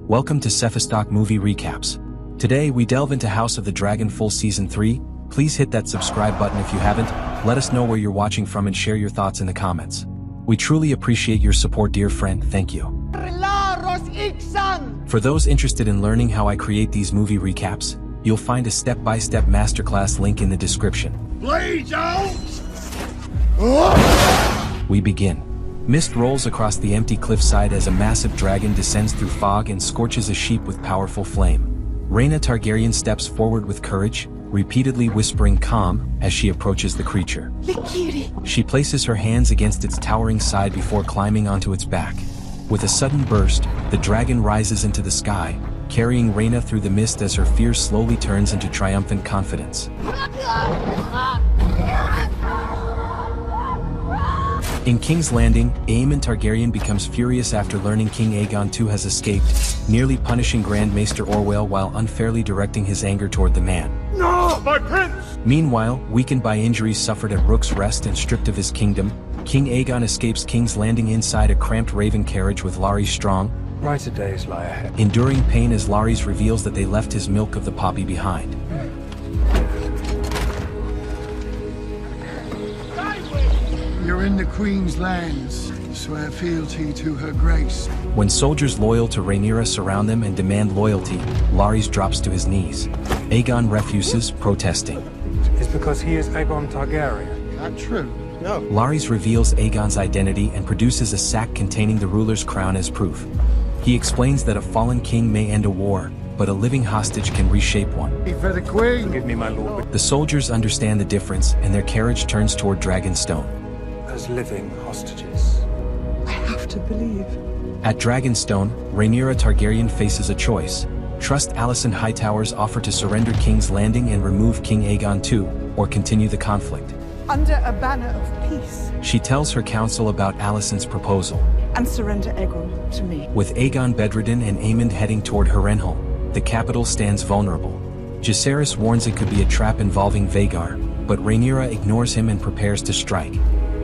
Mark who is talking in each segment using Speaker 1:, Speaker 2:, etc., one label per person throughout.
Speaker 1: Welcome to Cephastock Movie Recaps. Today we delve into House of the Dragon Full Season 3. Please hit that subscribe button if you haven't, let us know where you're watching from and share your thoughts in the comments. We truly appreciate your support, dear friend, thank you. For those interested in learning how I create these movie recaps, you'll find a step-by-step masterclass link in the description.
Speaker 2: Bleed out!
Speaker 1: We begin. Mist rolls across the empty cliffside as a massive dragon descends through fog and scorches a sheep with powerful flame. Rhaenyra Targaryen steps forward with courage, repeatedly whispering calm as she approaches the creature. She places her hands against its towering side before climbing onto its back. With a sudden burst, the dragon rises into the sky, carrying Rhaenyra through the mist as her fear slowly turns into triumphant confidence. In King's Landing, Aemond Targaryen becomes furious after learning King Aegon II has escaped, nearly punishing Grand Maester Orwell while unfairly directing his anger toward the man.
Speaker 2: No, my prince!
Speaker 1: Meanwhile, weakened by injuries suffered at Rook's Rest and stripped of his kingdom, King Aegon escapes King's Landing inside a cramped raven carriage with Larys Strong,
Speaker 3: brighter days lie ahead.
Speaker 1: Enduring pain as Larys reveals that they left his milk of the poppy behind.
Speaker 4: You're in the Queen's lands. Swear fealty to her grace.
Speaker 1: When soldiers loyal to Rhaenyra surround them and demand loyalty, Larys drops to his knees. Aegon refuses, protesting.
Speaker 3: It's because he is Aegon Targaryen.
Speaker 4: That true?
Speaker 2: No.
Speaker 1: Larys reveals Aegon's identity and produces a sack containing the ruler's crown as proof. He explains that a fallen king may end a war, but a living hostage can reshape one.
Speaker 4: For the Queen!
Speaker 3: Forgive me, my lord.
Speaker 1: The soldiers understand the difference and their carriage turns toward Dragonstone.
Speaker 3: As living hostages.
Speaker 5: I have to believe.
Speaker 1: At Dragonstone, Rhaenyra Targaryen faces a choice. Trust Alicent Hightower's offer to surrender King's Landing and remove King Aegon II, or continue the conflict.
Speaker 5: Under a banner of peace.
Speaker 1: She tells her council about Alicent's proposal.
Speaker 5: And surrender Aegon to me.
Speaker 1: With Aegon bedridden and Aemond heading toward Harrenhal, the capital stands vulnerable. Jacaerys warns it could be a trap involving Vhagar, but Rhaenyra ignores him and prepares to strike.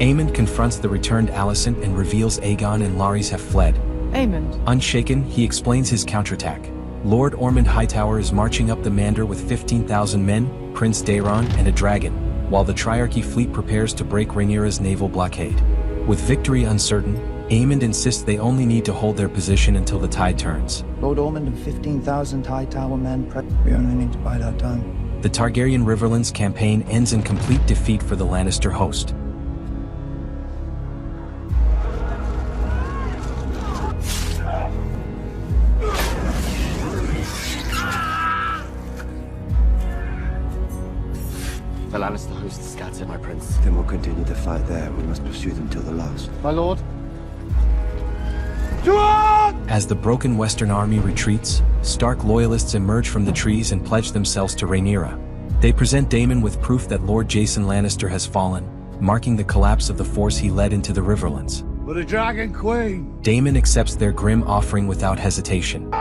Speaker 1: Aemond confronts the returned Alicent and reveals Aegon and Larys have fled.
Speaker 5: Aemond.
Speaker 1: Unshaken, he explains his counterattack. Lord Ormond Hightower is marching up the Mander with 15,000 men, Prince Daeron, and a dragon, while the Triarchy fleet prepares to break Rhaenyra's naval blockade. With victory uncertain, Aemond insists they only need to hold their position until the tide turns.
Speaker 6: Lord Ormond and 15,000 Hightower men we only need to bide our time.
Speaker 1: The Targaryen Riverlands campaign ends in complete defeat for the Lannister host.
Speaker 7: The Lannister host is scattered, my prince.
Speaker 8: Then we'll continue the fight there. We must pursue them till the last.
Speaker 7: My lord?
Speaker 1: As the broken Western army retreats, Stark loyalists emerge from the trees and pledge themselves to Rhaenyra. They present Daemon with proof that Lord Jason Lannister has fallen, marking the collapse of the force he led into the Riverlands.
Speaker 4: For the Dragon Queen!
Speaker 1: Daemon accepts their grim offering without hesitation.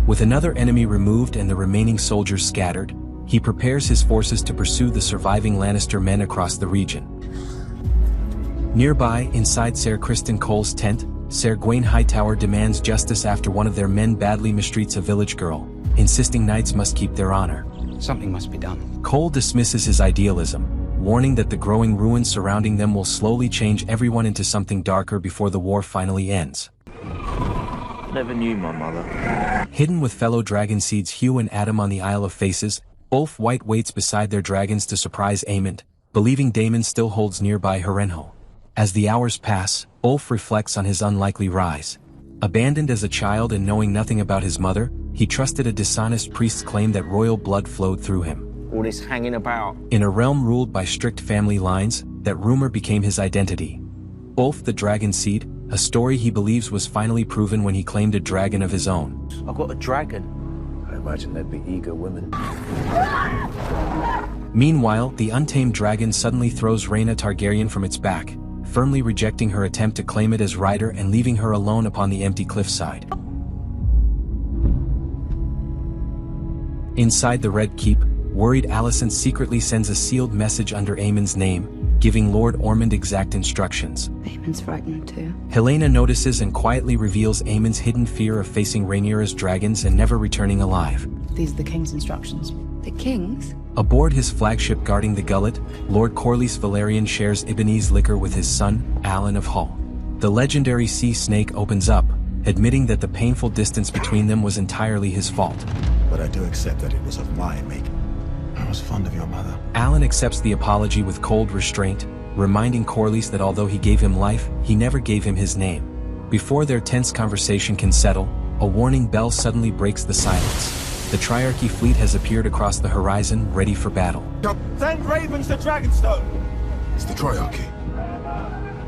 Speaker 1: With another enemy removed and the remaining soldiers scattered, he prepares his forces to pursue the surviving Lannister men across the region. Nearby, inside Ser Criston Cole's tent, Ser Gawain Hightower demands justice after one of their men badly mistreats a village girl, insisting knights must keep their honor.
Speaker 7: Something must be done.
Speaker 1: Cole dismisses his idealism, warning that the growing ruins surrounding them will slowly change everyone into something darker before the war finally ends.
Speaker 9: Never knew my mother.
Speaker 1: Hidden with fellow dragon seeds Hugh and Adam on the Isle of Faces, Ulf White waits beside their dragons to surprise Aemond, believing Daemon still holds nearby Harrenhal. As the hours pass, Ulf reflects on his unlikely rise. Abandoned as a child and knowing nothing about his mother, he trusted a dishonest priest's claim that royal blood flowed through him.
Speaker 7: All this hanging about.
Speaker 1: In a realm ruled by strict family lines, that rumor became his identity. Ulf the Dragon Seed, a story he believes was finally proven when he claimed a dragon of his own.
Speaker 7: I've got a dragon.
Speaker 8: I imagine there'd be eager women.
Speaker 1: Meanwhile, the untamed dragon suddenly throws Rhaenyra Targaryen from its back, firmly rejecting her attempt to claim it as rider and leaving her alone upon the empty cliffside. Inside the Red Keep, Worried, Alicent secretly sends a sealed message under Aemond's name, giving Lord Ormond exact instructions.
Speaker 10: Aemond's frightened too.
Speaker 1: Helena notices and quietly reveals Aemond's hidden fear of facing Rhaenyra's dragons and never returning alive.
Speaker 5: These are the king's instructions.
Speaker 10: The king's?
Speaker 1: Aboard his flagship guarding the Gullet, Lord Corlys Velaryon shares Ibbenese liquor with his son, Alan of Hull. The legendary sea snake opens up, admitting that the painful distance between them was entirely his fault.
Speaker 8: But I do accept that it was of my making. I was fond of your mother.
Speaker 1: Alan accepts the apology with cold restraint, reminding Corlys that although he gave him life, he never gave him his name. Before their tense conversation can settle, a warning bell suddenly breaks the silence. The Triarchy fleet has appeared across the horizon, ready for battle.
Speaker 2: Send ravens to Dragonstone!
Speaker 8: It's the Triarchy.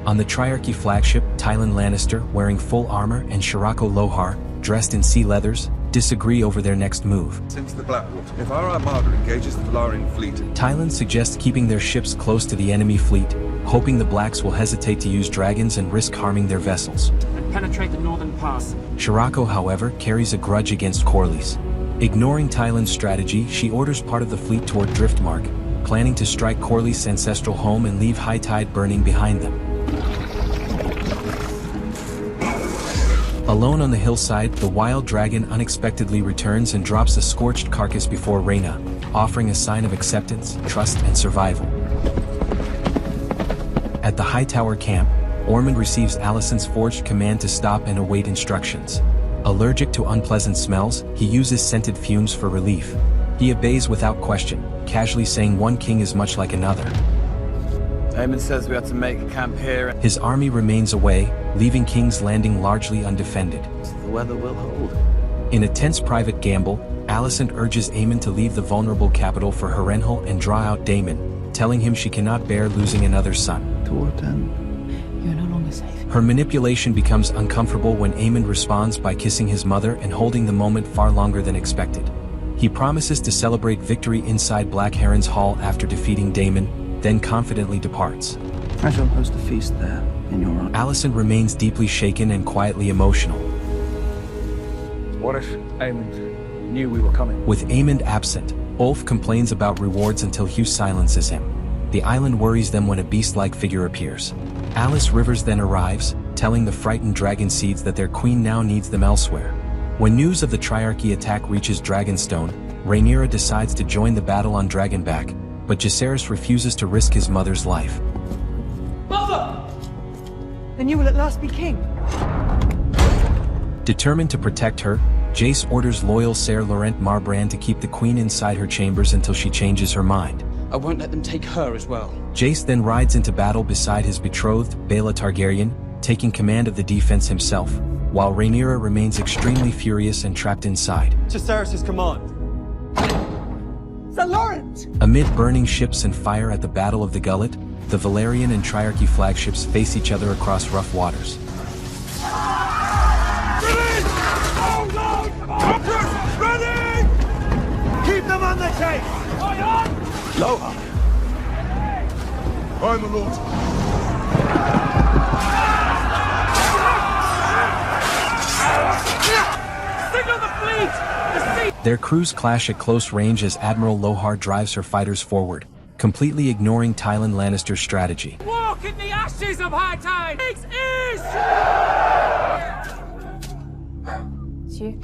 Speaker 1: On the Triarchy flagship, Tylan Lannister, wearing full armor, and Shirako Lohar, dressed in sea leathers, disagree over their next move.
Speaker 11: Since the Blackwater, if our armada engages the Velaryon fleet...
Speaker 1: Tylan suggests keeping their ships close to the enemy fleet, hoping the Blacks will hesitate to use dragons and risk harming their vessels.
Speaker 12: And penetrate the northern pass.
Speaker 1: Shirako, however, carries a grudge against Corlys. Ignoring Tylan's strategy, she orders part of the fleet toward Driftmark, planning to strike Corlys' ancestral home and leave High Tide burning behind them. Alone on the hillside, the wild dragon unexpectedly returns and drops a scorched carcass before Rhaena, offering a sign of acceptance, trust, and survival. At the Hightower camp, Ormond receives Alicent's forged command to stop and await instructions. Allergic to unpleasant smells, he uses scented fumes for relief. He obeys without question, casually saying one king is much like another.
Speaker 7: Aemond says we have to make camp here.
Speaker 1: His army remains away, leaving King's Landing largely undefended.
Speaker 7: So the weather will hold.
Speaker 1: In a tense private gamble, Alicent urges Aemond to leave the vulnerable capital for Harrenhal and draw out Daemon, telling him she cannot bear losing another son.
Speaker 6: Toward them.
Speaker 5: You're no longer safe.
Speaker 1: Her manipulation becomes uncomfortable when Aemond responds by kissing his mother and holding the moment far longer than expected. He promises to celebrate victory inside Black Heron's Hall after defeating Daemon, then confidently departs.
Speaker 6: I shall host a feast there, in your honor.
Speaker 1: Alicent remains deeply shaken and quietly emotional.
Speaker 3: What if Aemond knew we were coming?
Speaker 1: With Aemond absent, Ulf complains about rewards until Hugh silences him. The island worries them when a beast-like figure appears. Alice Rivers then arrives, telling the frightened dragon seeds that their queen now needs them elsewhere. When news of the Triarchy attack reaches Dragonstone, Rhaenyra decides to join the battle on Dragonback, but Jacaerys refuses to risk his mother's life.
Speaker 12: Mother!
Speaker 5: Then you will at last be king.
Speaker 1: Determined to protect her, Jace orders loyal Ser Laurent Marbrand to keep the queen inside her chambers until she changes her mind.
Speaker 12: I won't let them take her as well.
Speaker 1: Jace then rides into battle beside his betrothed, Baela Targaryen, taking command of the defense himself, while Rhaenyra remains extremely furious and trapped inside.
Speaker 2: Jacaerys' command.
Speaker 5: Sir Lawrence!
Speaker 1: Amid burning ships and fire at the Battle of the Gullet, the Velaryon and Triarchy flagships face each other across rough waters.
Speaker 2: Ready! Oh no! Come on! Ready! Keep them on the chase!
Speaker 11: Lohar! I'm the Lord.
Speaker 12: Signal the fleet! The sea!
Speaker 1: Their crews clash at close range as Admiral Lohar drives her fighters forward, completely ignoring Tylan Lannister's strategy.
Speaker 12: Walk in the ashes of High Tide! It's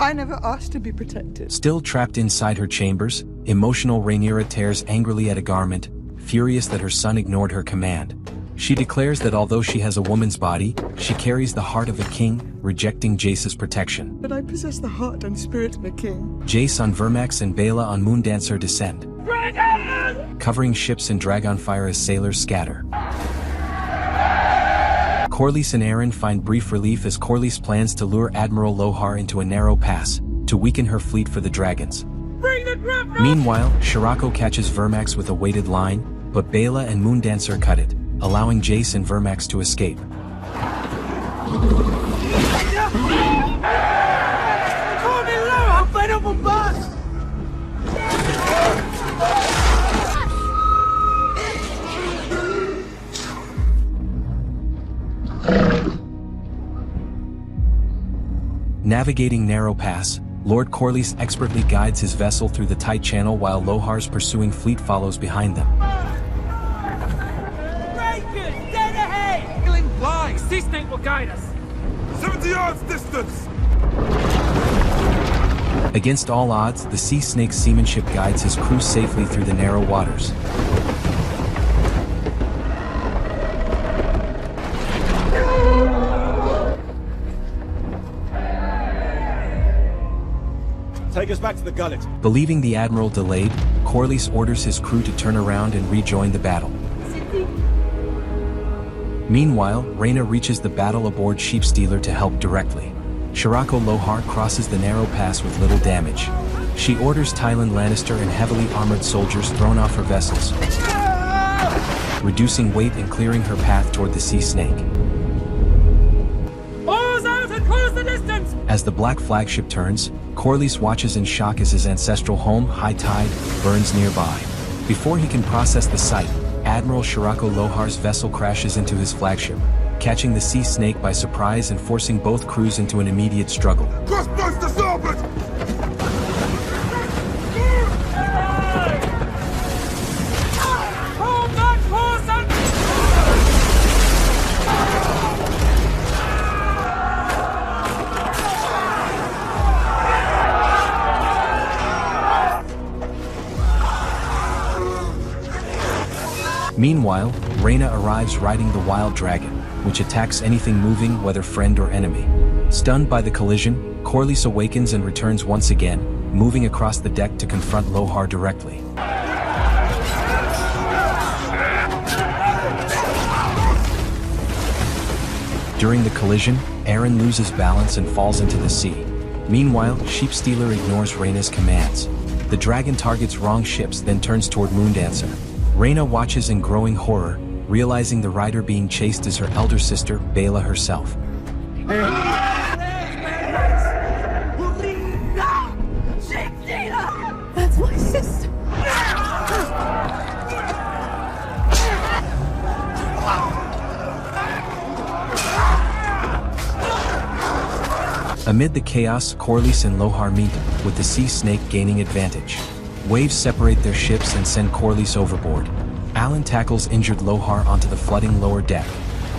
Speaker 5: I never asked to be protected.
Speaker 1: Still trapped inside her chambers, emotional Rhaenyra tears angrily at a garment, furious that her son ignored her command. She declares that although she has a woman's body, she carries the heart of a king, rejecting Jace's protection.
Speaker 5: But I possess the heart and spirit of a king.
Speaker 1: Jace on Vermax and Baela on Moondancer descend, covering ships in dragonfire as sailors scatter. Corlys and Aeron find brief relief as Corlys plans to lure Admiral Lohar into a narrow pass, to weaken her fleet for the dragons. Meanwhile, Shirako catches Vermax with a weighted line, but Baela and Moondancer cut it, allowing Jace and Vermax to escape. Navigating narrow pass, Lord Corlys expertly guides his vessel through the tight channel while Lohar's pursuing fleet follows behind them.
Speaker 12: Breakers, dead ahead! Killing blind! Sea snake will guide us!
Speaker 2: 70 yards distance!
Speaker 1: Against all odds, the Sea Snake's seamanship guides his crew safely through the narrow waters.
Speaker 2: Take us back to the gullet.
Speaker 1: Believing the admiral delayed, Corlys orders his crew to turn around and rejoin the battle. Meanwhile, Rhaenyra reaches the battle aboard Sheepstealer to help directly. Shirako Lohar crosses the narrow pass with little damage. She orders Tyland Lannister and heavily armored soldiers thrown off her vessels, reducing weight and clearing her path toward the Sea Snake.
Speaker 12: Oars out and close the distance!
Speaker 1: As the black flagship turns, Corlys watches in shock as his ancestral home, High Tide, burns nearby. Before he can process the sight, Admiral Shirako Lohar's vessel crashes into his flagship, catching the Sea Snake by surprise and forcing both crews into an immediate struggle.
Speaker 2: Crossbows to starboard!
Speaker 12: Hold that course and...
Speaker 1: Meanwhile, Rhaenyra arrives riding the wild dragon, which attacks anything moving, whether friend or enemy. Stunned by the collision, Corlys awakens and returns once again, moving across the deck to confront Lohar directly. During the collision, Aeron loses balance and falls into the sea. Meanwhile, Sheepstealer ignores Rhaenyra's commands. The dragon targets wrong ships, then turns toward Moondancer. Rhaenyra watches in growing horror, realizing the rider being chased is her elder sister, Baela herself.
Speaker 5: That's my sister.
Speaker 1: Amid the chaos, Corlys and Lohar meet, with the Sea Snake gaining advantage. Waves separate their ships and send Corlys overboard. Alan tackles injured Lohar onto the flooding lower deck.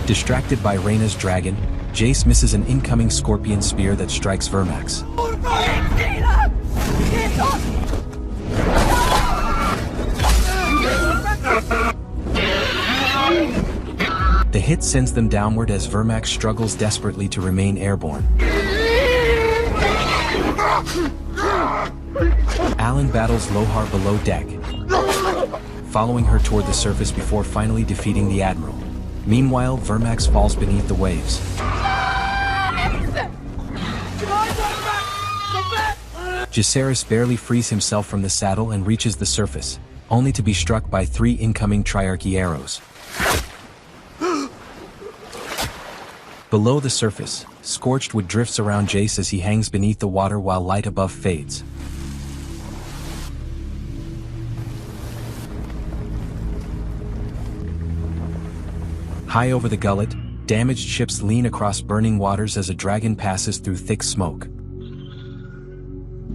Speaker 1: Distracted by Rhaenyra's dragon, Jace misses an incoming scorpion spear that strikes Vermax. The hit sends them downward as Vermax struggles desperately to remain airborne. Alan battles Lohar below deck, following her toward the surface before finally defeating the Admiral. Meanwhile, Vermax falls beneath the waves. Jacaerys barely frees himself from the saddle and reaches the surface, only to be struck by 3 incoming Triarchy arrows. Below the surface, scorched wood drifts around Jace as he hangs beneath the water while light above fades. High over the gullet, damaged ships lean across burning waters as a dragon passes through thick smoke.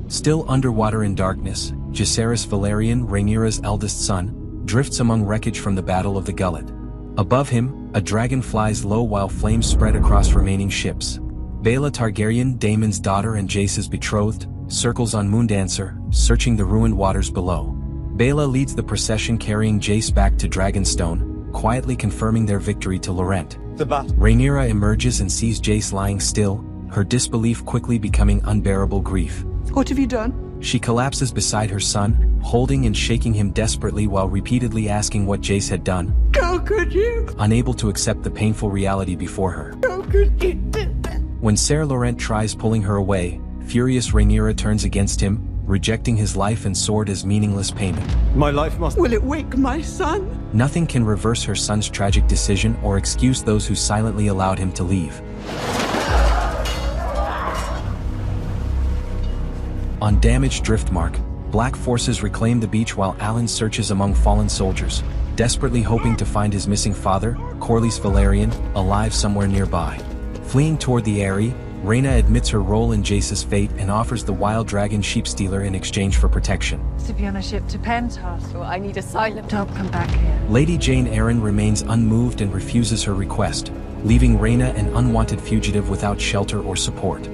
Speaker 1: Still underwater in darkness, Jacaerys Valerian, Rhaenyra's eldest son, drifts among wreckage from the Battle of the Gullet. Above him, a dragon flies low while flames spread across remaining ships. Baela Targaryen, Daemon's daughter and Jace's betrothed, circles on Moondancer, searching the ruined waters below. Baela leads the procession carrying Jace back to Dragonstone, quietly confirming their victory to Laurent. Rhaenyra emerges and sees Jace lying still, her disbelief quickly becoming unbearable grief.
Speaker 5: What have you done?
Speaker 1: She collapses beside her son, holding and shaking him desperately while repeatedly asking what Jace had done.
Speaker 5: How could you?
Speaker 1: Unable to accept the painful reality before her.
Speaker 5: How could you do that?
Speaker 1: When Ser Laurent tries pulling her away, furious Rhaenyra turns against him, rejecting his life and sword as meaningless payment.
Speaker 2: My life must...
Speaker 5: Will it wake my son?
Speaker 1: Nothing can reverse her son's tragic decision or excuse those who silently allowed him to leave. On damaged Driftmark, Black forces reclaim the beach while Alan searches among fallen soldiers, desperately hoping to find his missing father, Corlys Valerian, alive somewhere nearby. Fleeing toward the Eyrie, Rhaena admits her role in Jace's fate and offers the wild dragon sheep stealer in exchange for protection.
Speaker 13: To be on a ship to Pentecost. I need asylum. Don't come back here.
Speaker 1: Lady Jane Eyre remains unmoved and refuses her request, leaving Rhaena an unwanted fugitive without shelter or support.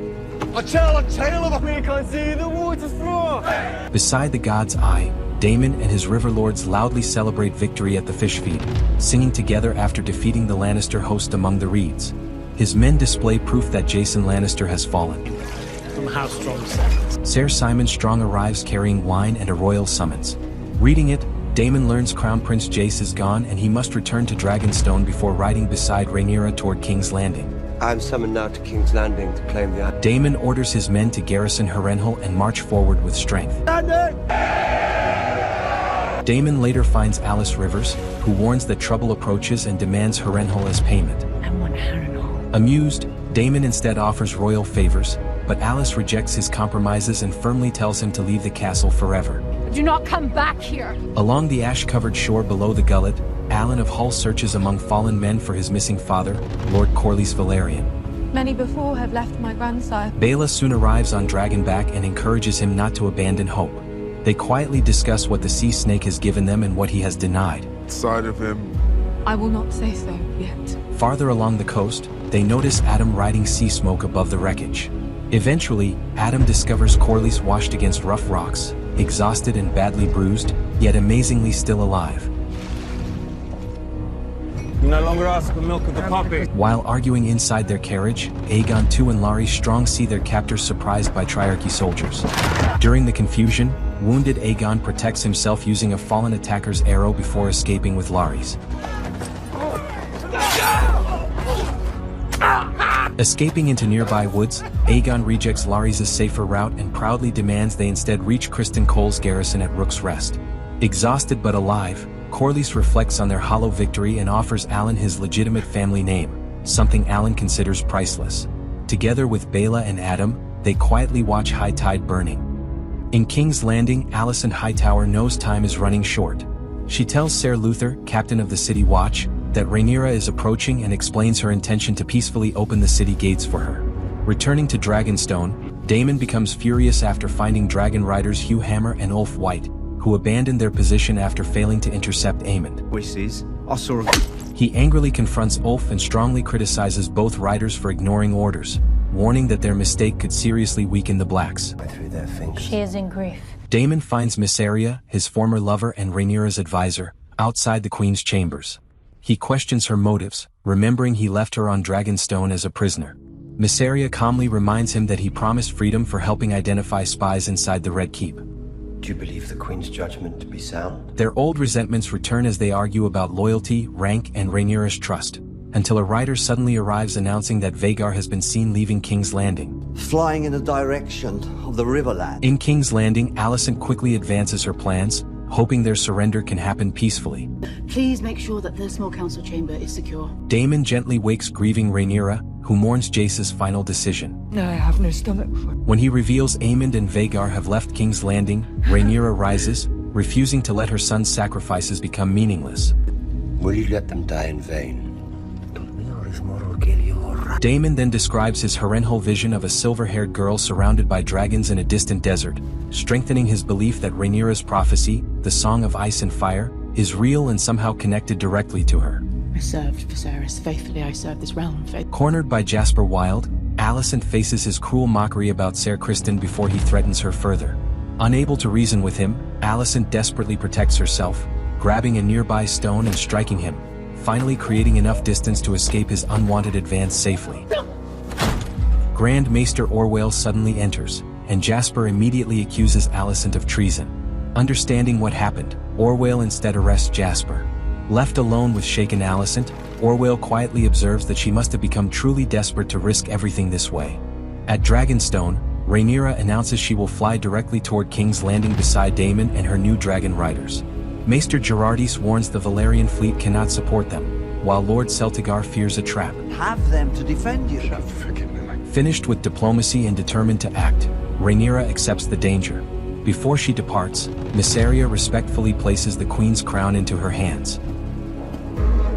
Speaker 2: I tell a tale of a me can't see the water's floor.
Speaker 1: Beside the God's Eye, Daemon and his river lords loudly celebrate victory at the fish feed, singing together after defeating the Lannister host among the reeds. His men display proof that Jason Lannister has fallen.
Speaker 14: From House Strong.
Speaker 1: Ser Simon Strong arrives carrying wine and a royal summons. Reading it, Daemon learns Crown Prince Jace is gone and he must return to Dragonstone before riding beside Rhaenyra toward King's Landing.
Speaker 15: I am summoned now to King's Landing to claim the...
Speaker 1: Daemon orders his men to garrison Harrenhal and march forward with strength. Daemon later finds Alice Rivers, who warns that trouble approaches and demands Harrenhal as payment.
Speaker 13: I want Harrenhal.
Speaker 1: Amused, Daemon instead offers royal favors, but Alice rejects his compromises and firmly tells him to leave the castle forever.
Speaker 13: Do not come back here!
Speaker 1: Along the ash-covered shore below the gullet, Alan of Hull searches among fallen men for his missing father, Lord Corlys Velaryon.
Speaker 10: Many before have left my grandsire.
Speaker 1: Baela soon arrives on Dragonback and encourages him not to abandon hope. They quietly discuss what the sea snake has given them and what he has denied.
Speaker 11: Side of him.
Speaker 10: I will not say so yet.
Speaker 1: Farther along the coast, they notice Adam riding sea smoke above the wreckage. Eventually, Adam discovers Corlys washed against rough rocks, exhausted and badly bruised, yet amazingly still alive.
Speaker 2: You no longer ask for milk of the puppy.
Speaker 1: While arguing inside their carriage, Aegon II and Larry Strong see their captors surprised by Triarchy soldiers. During the confusion, wounded Aegon protects himself using a fallen attacker's arrow before escaping with Larry's. Escaping into nearby woods, Aegon rejects Larry's safer route and proudly demands they instead reach Criston Cole's garrison at Rook's Rest. Exhausted but alive, Corlys reflects on their hollow victory and offers Alan his legitimate family name, something Alan considers priceless. Together with Baela and Adam, they quietly watch High Tide burning. In King's Landing, Alicent Hightower knows time is running short. She tells Ser Luther, captain of the City Watch, that Rhaenyra is approaching and explains her intention to peacefully open the city gates for her. Returning to Dragonstone, Daemon becomes furious after finding dragon riders Hugh Hammer and Ulf White, who abandoned their position after failing to intercept Aemond. He angrily confronts Ulf and strongly criticizes both riders for ignoring orders, warning that their mistake could seriously weaken the Blacks.
Speaker 13: She is in grief.
Speaker 1: Daemon finds Mysaria, his former lover and Rhaenyra's advisor, outside the Queen's chambers. He questions her motives, remembering he left her on Dragonstone as a prisoner. Mysaria calmly reminds him that he promised freedom for helping identify spies inside the Red Keep.
Speaker 15: Do you believe the Queen's judgment to be sound?
Speaker 1: Their old resentments return as they argue about loyalty, rank, and Rhaenyra's trust, until a rider suddenly arrives announcing that Vhagar has been seen leaving King's Landing.
Speaker 16: Flying in the direction of the Riverland.
Speaker 1: In King's Landing, Alicent quickly advances her plans, hoping their surrender can happen peacefully.
Speaker 17: Please make sure that the small council chamber is secure.
Speaker 1: Daemon gently wakes grieving Rhaenyra, who mourns Jace's final decision.
Speaker 5: I have no stomach for it.
Speaker 1: When he reveals Aemond and Vhagar have left King's Landing, Rhaenyra rises, refusing to let her son's sacrifices become meaningless.
Speaker 15: Will you let them die in vain?
Speaker 1: Daemon then describes his Harrenhal vision of a silver-haired girl surrounded by dragons in a distant desert, strengthening his belief that Rhaenyra's prophecy, the Song of Ice and Fire, is real and somehow connected directly to her.
Speaker 17: I served Viserys faithfully. I served this realm faithfully.
Speaker 1: Cornered by Jasper Wilde, Alicent faces his cruel mockery about Ser Criston before he threatens her further. Unable to reason with him, Alicent desperately protects herself, grabbing a nearby stone and striking him, finally creating enough distance to escape his unwanted advance safely. Grand Maester Orwell suddenly enters, and Jasper immediately accuses Alicent of treason. Understanding what happened, Orwell instead arrests Jasper. Left alone with shaken Alicent, Orwell quietly observes that she must have become truly desperate to risk everything this way. At Dragonstone, Rhaenyra announces she will fly directly toward King's Landing beside Daemon and her new dragon riders. Maester Gerardis warns the Valyrian fleet cannot support them, while Lord Celtigar fears a trap.
Speaker 16: Have them to defend you.
Speaker 1: Finished with diplomacy and determined to act, Rhaenyra accepts the danger. Before she departs, Mysaria respectfully places the Queen's crown into her hands.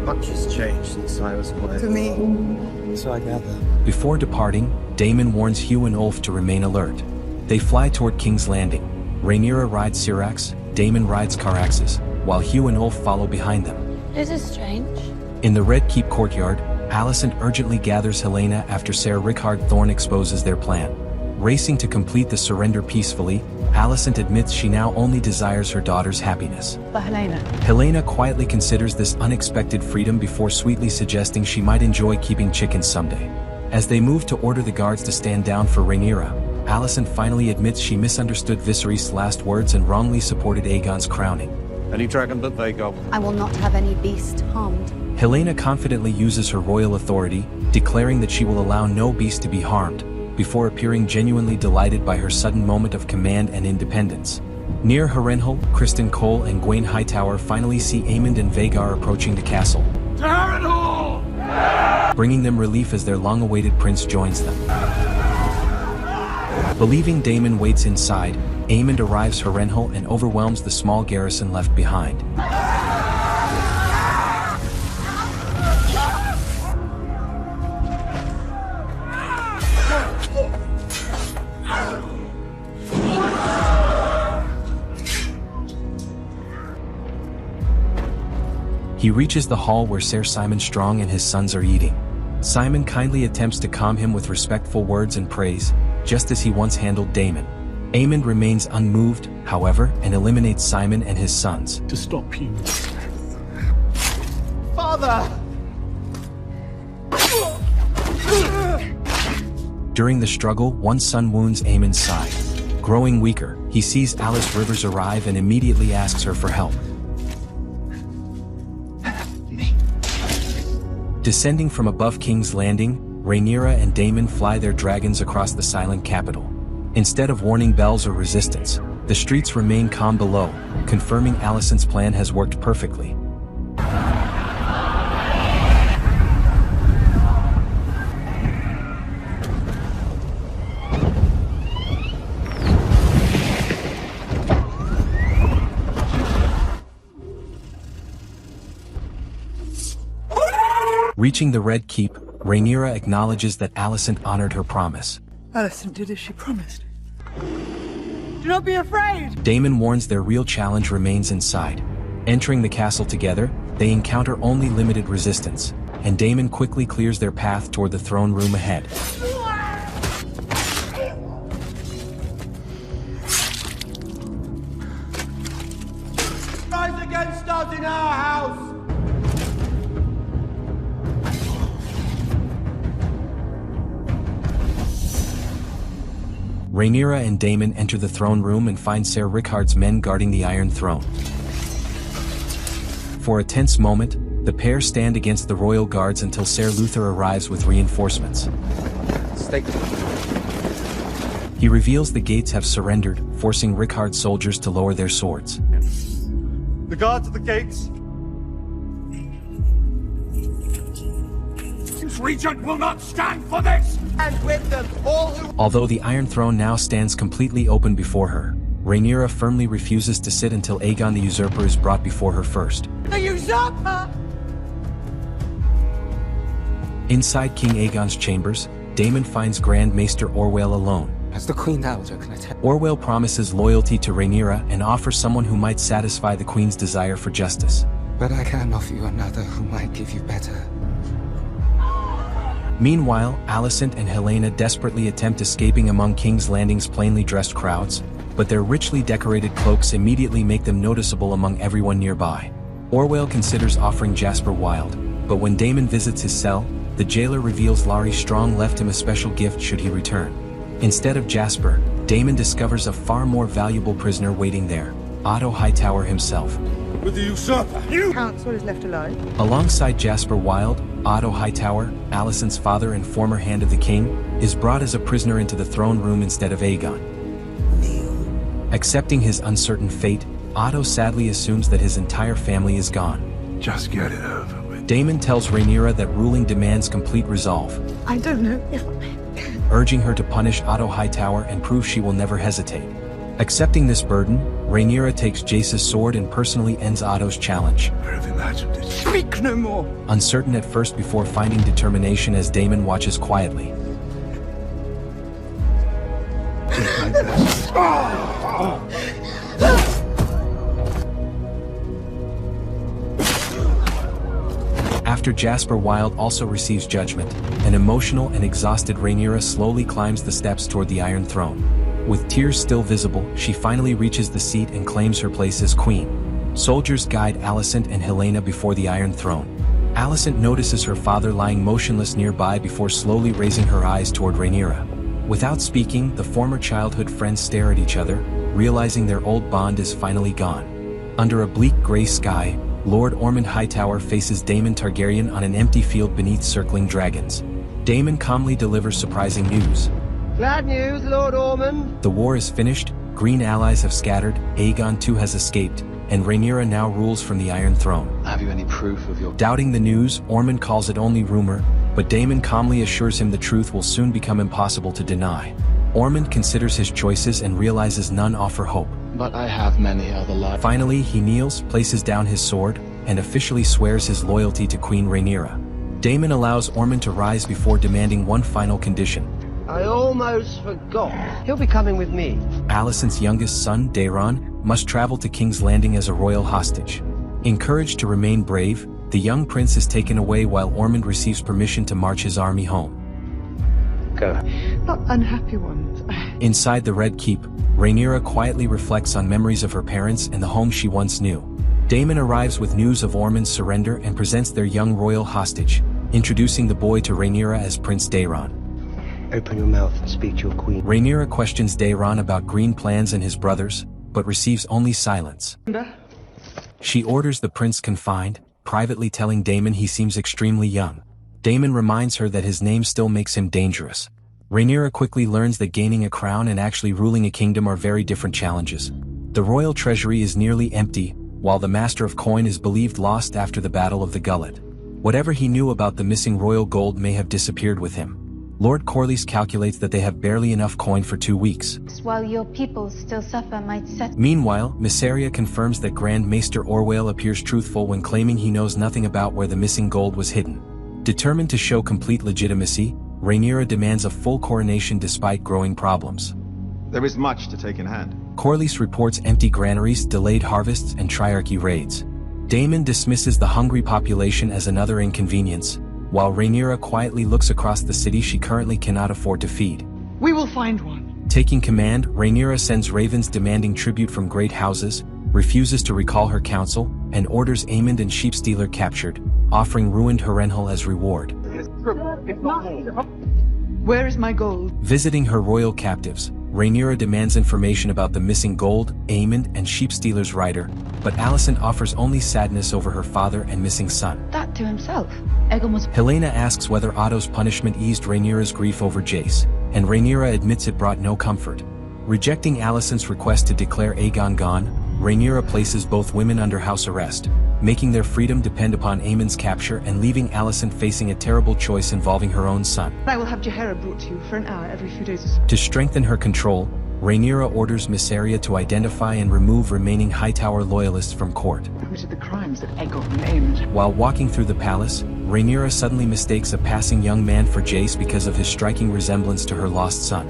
Speaker 18: Much has changed since I was away.
Speaker 6: For me. So I gather.
Speaker 1: Before departing, Daemon warns Hugh and Ulf to remain alert. They fly toward King's Landing. Rhaenyra rides Syrax, Daemon rides Caraxes, while Hugh and Ulf follow behind them.
Speaker 10: This is strange.
Speaker 1: In the Red Keep courtyard, Alicent urgently gathers Helaena after Ser Rickard Thorne exposes their plan. Racing to complete the surrender peacefully, Alicent admits she now only desires her daughter's happiness.
Speaker 10: But
Speaker 1: Helaena quietly considers this unexpected freedom before sweetly suggesting she might enjoy keeping chickens someday. As they move to order the guards to stand down for Rhaenyra, Alicent finally admits she misunderstood Viserys' last words and wrongly supported Aegon's crowning.
Speaker 11: Any dragon but they go.
Speaker 10: I will not have any beast harmed.
Speaker 1: Helaena confidently uses her royal authority, declaring that she will allow no beast to be harmed, before appearing genuinely delighted by her sudden moment of command and independence. Near Harrenhal, Criston Cole and Gwaine Hightower finally see Aemond and Vhagar approaching the castle.
Speaker 2: To Harrenhal!
Speaker 1: Bringing them relief as their long-awaited prince joins them. Believing Daemon waits inside, Aemond arrives Harrenhal and overwhelms the small garrison left behind. He reaches the hall where Ser Simon Strong and his sons are eating. Simon kindly attempts to calm him with respectful words and praise, just as he once handled Daemon. Aemond remains unmoved, however, and eliminates Simon and his sons.
Speaker 14: To stop you.
Speaker 2: Father!
Speaker 1: During the struggle, one son wounds Aemond's side. Growing weaker, he sees Alice Rivers arrive and immediately asks her for help. Descending from above King's Landing, Rhaenyra and Daemon fly their dragons across the silent capital. Instead of warning bells or resistance, the streets remain calm below, confirming Alicent's plan has worked perfectly. Reaching the Red Keep, Rhaenyra acknowledges that Alicent honored her promise.
Speaker 5: Alicent did as she promised. Do not be afraid!
Speaker 1: Daemon warns their real challenge remains inside. Entering the castle together, they encounter only limited resistance, and Daemon quickly clears their path toward the throne room ahead.
Speaker 2: Rise against us in our house!
Speaker 1: Rhaenyra and Daemon enter the throne room and find Ser Rickard's men guarding the Iron Throne. For a tense moment, the pair stand against the royal guards until Ser Luther arrives with reinforcements. He reveals the gates have surrendered, forcing Rickard's soldiers to lower their swords.
Speaker 2: The guards at the gates. Regent will not stand for this! And with them, all who...
Speaker 1: Although the Iron Throne now stands completely open before her, Rhaenyra firmly refuses to sit until Aegon the Usurper is brought before her first.
Speaker 2: The Usurper!
Speaker 1: Inside King Aegon's chambers, Daemon finds Grand Maester Orwell alone.
Speaker 19: As the Queen Elder, can I tell?
Speaker 1: Orwell promises loyalty to Rhaenyra and offers someone who might satisfy the Queen's desire for justice.
Speaker 19: But I can offer you another who might give you better.
Speaker 1: Meanwhile, Alicent and Helaena desperately attempt escaping among King's Landing's plainly dressed crowds, but their richly decorated cloaks immediately make them noticeable among everyone nearby. Orwell considers offering Jasper Wild, but when Daemon visits his cell, the jailer reveals Larry Strong left him a special gift should he return. Instead of Jasper, Daemon discovers a far more valuable prisoner waiting there, Otto Hightower himself.
Speaker 2: With the Usurper, you...
Speaker 5: Counsel is left alive.
Speaker 1: Alongside Jasper Wild, Otto Hightower, Alicent's father and former Hand of the King, is brought as a prisoner into the throne room instead of Aegon. Accepting his uncertain fate, Otto sadly assumes that his entire family is gone.
Speaker 8: Just get it over with.
Speaker 1: Daemon tells Rhaenyra that ruling demands complete resolve.
Speaker 5: I don't know if...
Speaker 1: urging her to punish Otto Hightower and prove she will never hesitate. Accepting this burden, Rhaenyra takes Jace's sword and personally ends Otto's challenge.
Speaker 11: Where have imagined it?
Speaker 5: Speak no more!
Speaker 1: Uncertain at first before finding determination as Daemon watches quietly. After Jasper Wilde also receives judgment, an emotional and exhausted Rhaenyra slowly climbs the steps toward the Iron Throne. With tears still visible, she finally reaches the seat and claims her place as queen. Soldiers guide Alicent and Helaena before the Iron Throne. Alicent notices her father lying motionless nearby before slowly raising her eyes toward Rhaenyra. Without speaking, the former childhood friends stare at each other, realizing their old bond is finally gone. Under a bleak gray sky, Lord Aemond Hightower faces Daemon Targaryen on an empty field beneath circling dragons. Daemon calmly delivers surprising news.
Speaker 20: Glad news, Lord Aemond.
Speaker 1: The war is finished, green allies have scattered, Aegon too has escaped, and Rhaenyra now rules from the Iron Throne.
Speaker 18: Have you any proof of your...
Speaker 1: Doubting the news, Aemond calls it only rumor, but Daemon calmly assures him the truth will soon become impossible to deny. Aemond considers his choices and realizes none offer hope.
Speaker 18: But I have many other lives.
Speaker 1: Finally, he kneels, places down his sword, and officially swears his loyalty to Queen Rhaenyra. Daemon allows Aemond to rise before demanding one final condition.
Speaker 20: I almost forgot. He'll be coming with me.
Speaker 1: Alicent's youngest son, Daemon, must travel to King's Landing as a royal hostage. Encouraged to remain brave, the young prince is taken away while Aemond receives permission to march his army home.
Speaker 20: Go.
Speaker 5: Not unhappy ones.
Speaker 1: Inside the Red Keep, Rhaenyra quietly reflects on memories of her parents and the home she once knew. Daemon arrives with news of Aemond's surrender and presents their young royal hostage, introducing the boy to Rhaenyra as Prince Daemon.
Speaker 15: Open your mouth and speak to your queen.
Speaker 1: Rhaenyra questions Daemon about Green plans and his brothers, but receives only silence. She orders the prince confined, privately telling Daemon he seems extremely young. Daemon reminds her that his name still makes him dangerous. Rhaenyra quickly learns that gaining a crown and actually ruling a kingdom are very different challenges. The royal treasury is nearly empty, while the Master of Coin is believed lost after the Battle of the Gullet. Whatever he knew about the missing royal gold may have disappeared with him. Lord Corlys calculates that they have barely enough coin for 2 weeks.
Speaker 10: While your people still suffer might set...
Speaker 1: Meanwhile, Mysaria confirms that Grand Maester Orwell appears truthful when claiming he knows nothing about where the missing gold was hidden. Determined to show complete legitimacy, Rhaenyra demands a full coronation despite growing problems.
Speaker 21: There is much to take in hand.
Speaker 1: Corlys reports empty granaries, delayed harvests, and triarchy raids. Daemon dismisses the hungry population as another inconvenience, while Rhaenyra quietly looks across the city she currently cannot afford to feed.
Speaker 5: We will find one.
Speaker 1: Taking command, Rhaenyra sends ravens demanding tribute from great houses, refuses to recall her council, and orders Aemond and Sheepstealer captured, offering ruined Harrenhal as reward.
Speaker 5: Where is my gold?
Speaker 1: Visiting her royal captives, Rhaenyra demands information about the missing gold, Aemond, and Sheepstealer's rider, but Alicent offers only sadness over her father and missing son.
Speaker 10: That to himself. Aegon was...
Speaker 1: Helaena asks whether Otto's punishment eased Rhaenyra's grief over Jace, and Rhaenyra admits it brought no comfort. Rejecting Alicent's request to declare Aegon gone, Rhaenyra places both women under house arrest, making their freedom depend upon Aemond's capture and leaving Alicent facing a terrible choice involving her own son.
Speaker 5: I will have Jaehaera brought to you for an hour every few days or so.
Speaker 1: To strengthen her control, Rhaenyra orders Mysaria to identify and remove remaining Hightower loyalists from court.
Speaker 5: Committed the crimes that Aegon named.
Speaker 1: While walking through the palace, Rhaenyra suddenly mistakes a passing young man for Jace because of his striking resemblance to her lost son.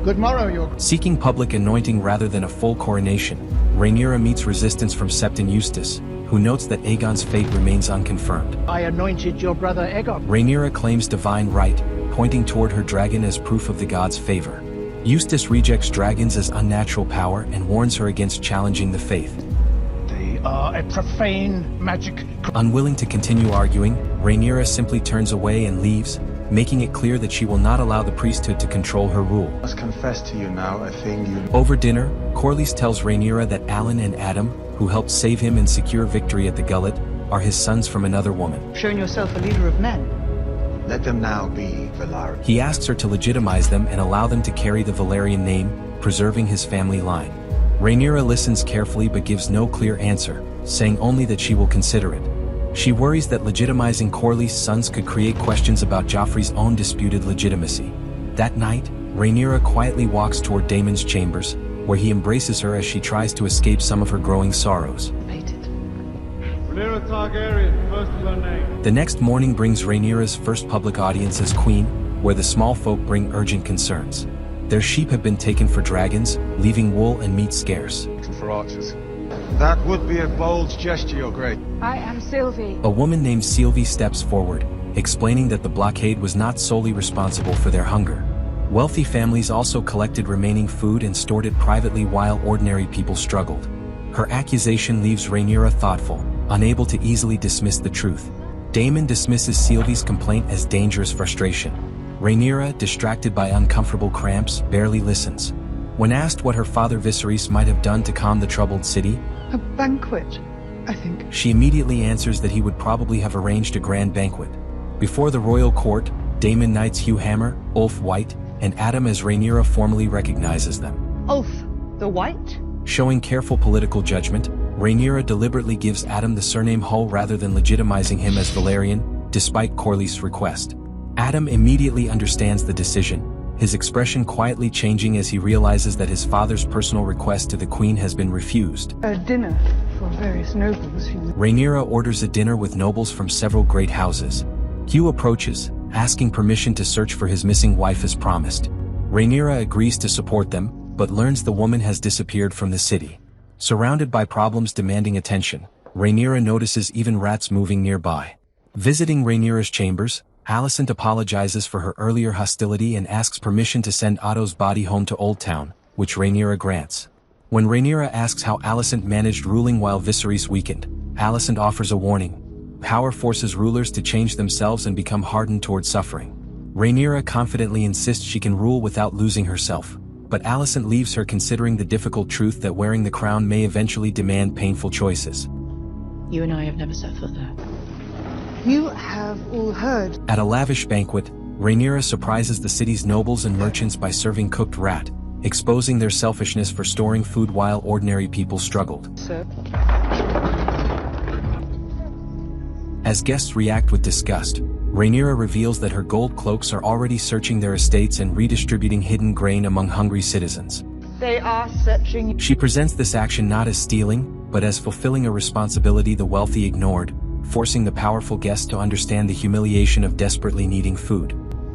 Speaker 4: Good morrow, your...
Speaker 1: Seeking public anointing rather than a full coronation, Rhaenyra meets resistance from Septon Eustace, who notes that Aegon's fate remains unconfirmed.
Speaker 4: I anointed your brother Aegon.
Speaker 1: Rhaenyra claims divine right, pointing toward her dragon as proof of the god's favor. Eustace rejects dragons as unnatural power and warns her against challenging the faith.
Speaker 4: They are a profane magic...
Speaker 1: Unwilling to continue arguing, Rhaenyra simply turns away and leaves, making it clear that she will not allow the priesthood to control her rule.
Speaker 21: I must confess to you now a thing you...
Speaker 1: Over dinner, Corlys tells Rhaenyra that Alan and Adam, who helped save him and secure victory at the Gullet, are his sons from another woman.
Speaker 5: Shown yourself a leader of men.
Speaker 21: Let them now be Valyrian.
Speaker 1: He asks her to legitimize them and allow them to carry the Valyrian name, preserving his family line. Rhaenyra listens carefully but gives no clear answer, saying only that she will consider it. She worries that legitimizing Corlys' sons could create questions about Joffrey's own disputed legitimacy. That night, Rhaenyra quietly walks toward Daemon's chambers, where he embraces her as she tries to escape some of her growing sorrows.
Speaker 2: Rhaenyra Targaryen, first of her name.
Speaker 1: The next morning brings Rhaenyra's first public audience as queen, where the small folk bring urgent concerns. Their sheep have been taken for dragons, leaving wool and meat scarce.
Speaker 21: For archers. That would be a bold gesture, Your Grace.
Speaker 13: I am Sylvie.
Speaker 1: A woman named Sylvie steps forward, explaining that the blockade was not solely responsible for their hunger. Wealthy families also collected remaining food and stored it privately while ordinary people struggled. Her accusation leaves Rhaenyra thoughtful, unable to easily dismiss the truth. Daemon dismisses Sylvie's complaint as dangerous frustration. Rhaenyra, distracted by uncomfortable cramps, barely listens. When asked what her father Viserys might have done to calm the troubled city,
Speaker 5: a banquet, I think.
Speaker 1: She immediately answers that he would probably have arranged a grand banquet. Before the royal court, Daemon knights Hugh Hammer, Ulf White, and Adam as Rhaenyra formally recognizes them.
Speaker 5: Ulf the White?
Speaker 1: Showing careful political judgment, Rhaenyra deliberately gives Adam the surname Hull rather than legitimizing him as Valyrian, despite Corlys's request. Adam immediately understands the decision, his expression quietly changing as he realizes that his father's personal request to the queen has been refused.
Speaker 5: A dinner for various nobles.
Speaker 1: Rhaenyra orders a dinner with nobles from several great houses. Hugh approaches, asking permission to search for his missing wife as promised. Rhaenyra agrees to support them, but learns the woman has disappeared from the city. Surrounded by problems demanding attention, Rhaenyra notices even rats moving nearby. Visiting Rhaenyra's chambers, Alicent apologizes for her earlier hostility and asks permission to send Otto's body home to Old Town, which Rhaenyra grants. When Rhaenyra asks how Alicent managed ruling while Viserys weakened, Alicent offers a warning. Power forces rulers to change themselves and become hardened toward suffering. Rhaenyra confidently insists she can rule without losing herself, but Alicent leaves her considering the difficult truth that wearing the crown may eventually demand painful choices.
Speaker 17: You and I have never set foot there.
Speaker 5: You have all heard.
Speaker 1: At a lavish banquet, Rhaenyra surprises the city's nobles and merchants by serving cooked rat, exposing their selfishness for storing food while ordinary people struggled.
Speaker 5: Sir.
Speaker 1: As guests react with disgust, Rhaenyra reveals that her gold cloaks are already searching their estates and redistributing hidden grain among hungry citizens.
Speaker 5: They are searching.
Speaker 1: She presents this action not as stealing, but as fulfilling a responsibility the wealthy ignored, forcing the powerful guests to understand the humiliation of desperately needing food.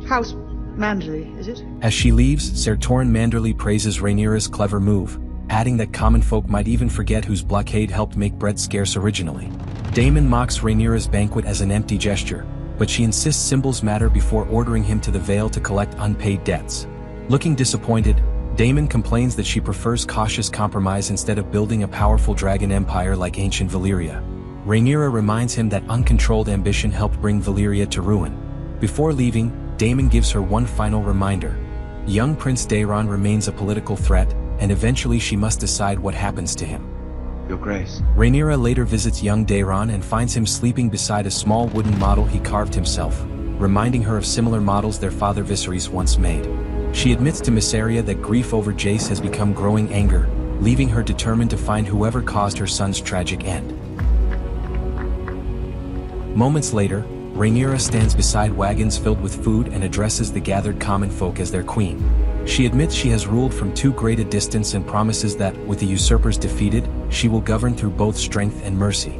Speaker 5: House Manderley, is it?
Speaker 1: As she leaves, Ser Torrhen Manderley praises Rhaenyra's clever move, adding that common folk might even forget whose blockade helped make bread scarce originally. Daemon mocks Rhaenyra's banquet as an empty gesture, but she insists symbols matter before ordering him to the Vale to collect unpaid debts. Looking disappointed, Daemon complains that she prefers cautious compromise instead of building a powerful dragon empire like ancient Valyria. Rhaenyra reminds him that uncontrolled ambition helped bring Valyria to ruin. Before leaving, Daemon gives her one final reminder. Young Prince Daeron remains a political threat, and eventually she must decide what happens to him.
Speaker 21: Your Grace.
Speaker 1: Rhaenyra later visits young Daeron and finds him sleeping beside a small wooden model he carved himself, reminding her of similar models their father Viserys once made. She admits to Mysaria that grief over Jace has become growing anger, leaving her determined to find whoever caused her son's tragic end. Moments later, Rhaenyra stands beside wagons filled with food and addresses the gathered common folk as their queen. She admits she has ruled from too great a distance and promises that, with the usurpers defeated, she will govern through both strength and mercy.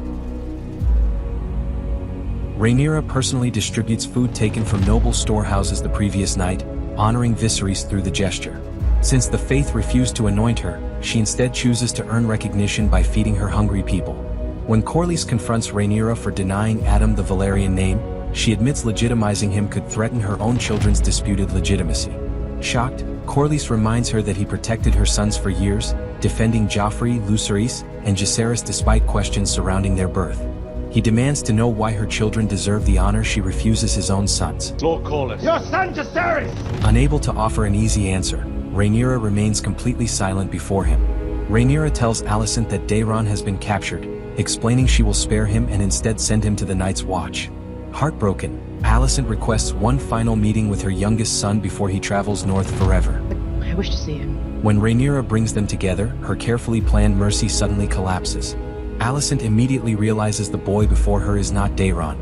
Speaker 1: Rhaenyra personally distributes food taken from noble storehouses the previous night, honoring Viserys through the gesture. Since the faith refused to anoint her, she instead chooses to earn recognition by feeding her hungry people. When Corlys confronts Rhaenyra for denying Adam the Valyrian name, she admits legitimizing him could threaten her own children's disputed legitimacy. Shocked, Corlys reminds her that he protected her sons for years, defending Joffrey, Lucerys, and Jacaerys despite questions surrounding their birth. He demands to know why her children deserve the honor she refuses his own sons.
Speaker 2: Lord Corlys. Your son Jacaerys!
Speaker 1: Unable to offer an easy answer, Rhaenyra remains completely silent before him. Rhaenyra tells Alicent that Daeron has been captured, explaining she will spare him and instead send him to the Night's Watch. Heartbroken, Alicent requests one final meeting with her youngest son before he travels north forever.
Speaker 17: I wish to see him.
Speaker 1: When Rhaenyra brings them together, her carefully planned mercy suddenly collapses. Alicent immediately realizes the boy before her is not Daeron.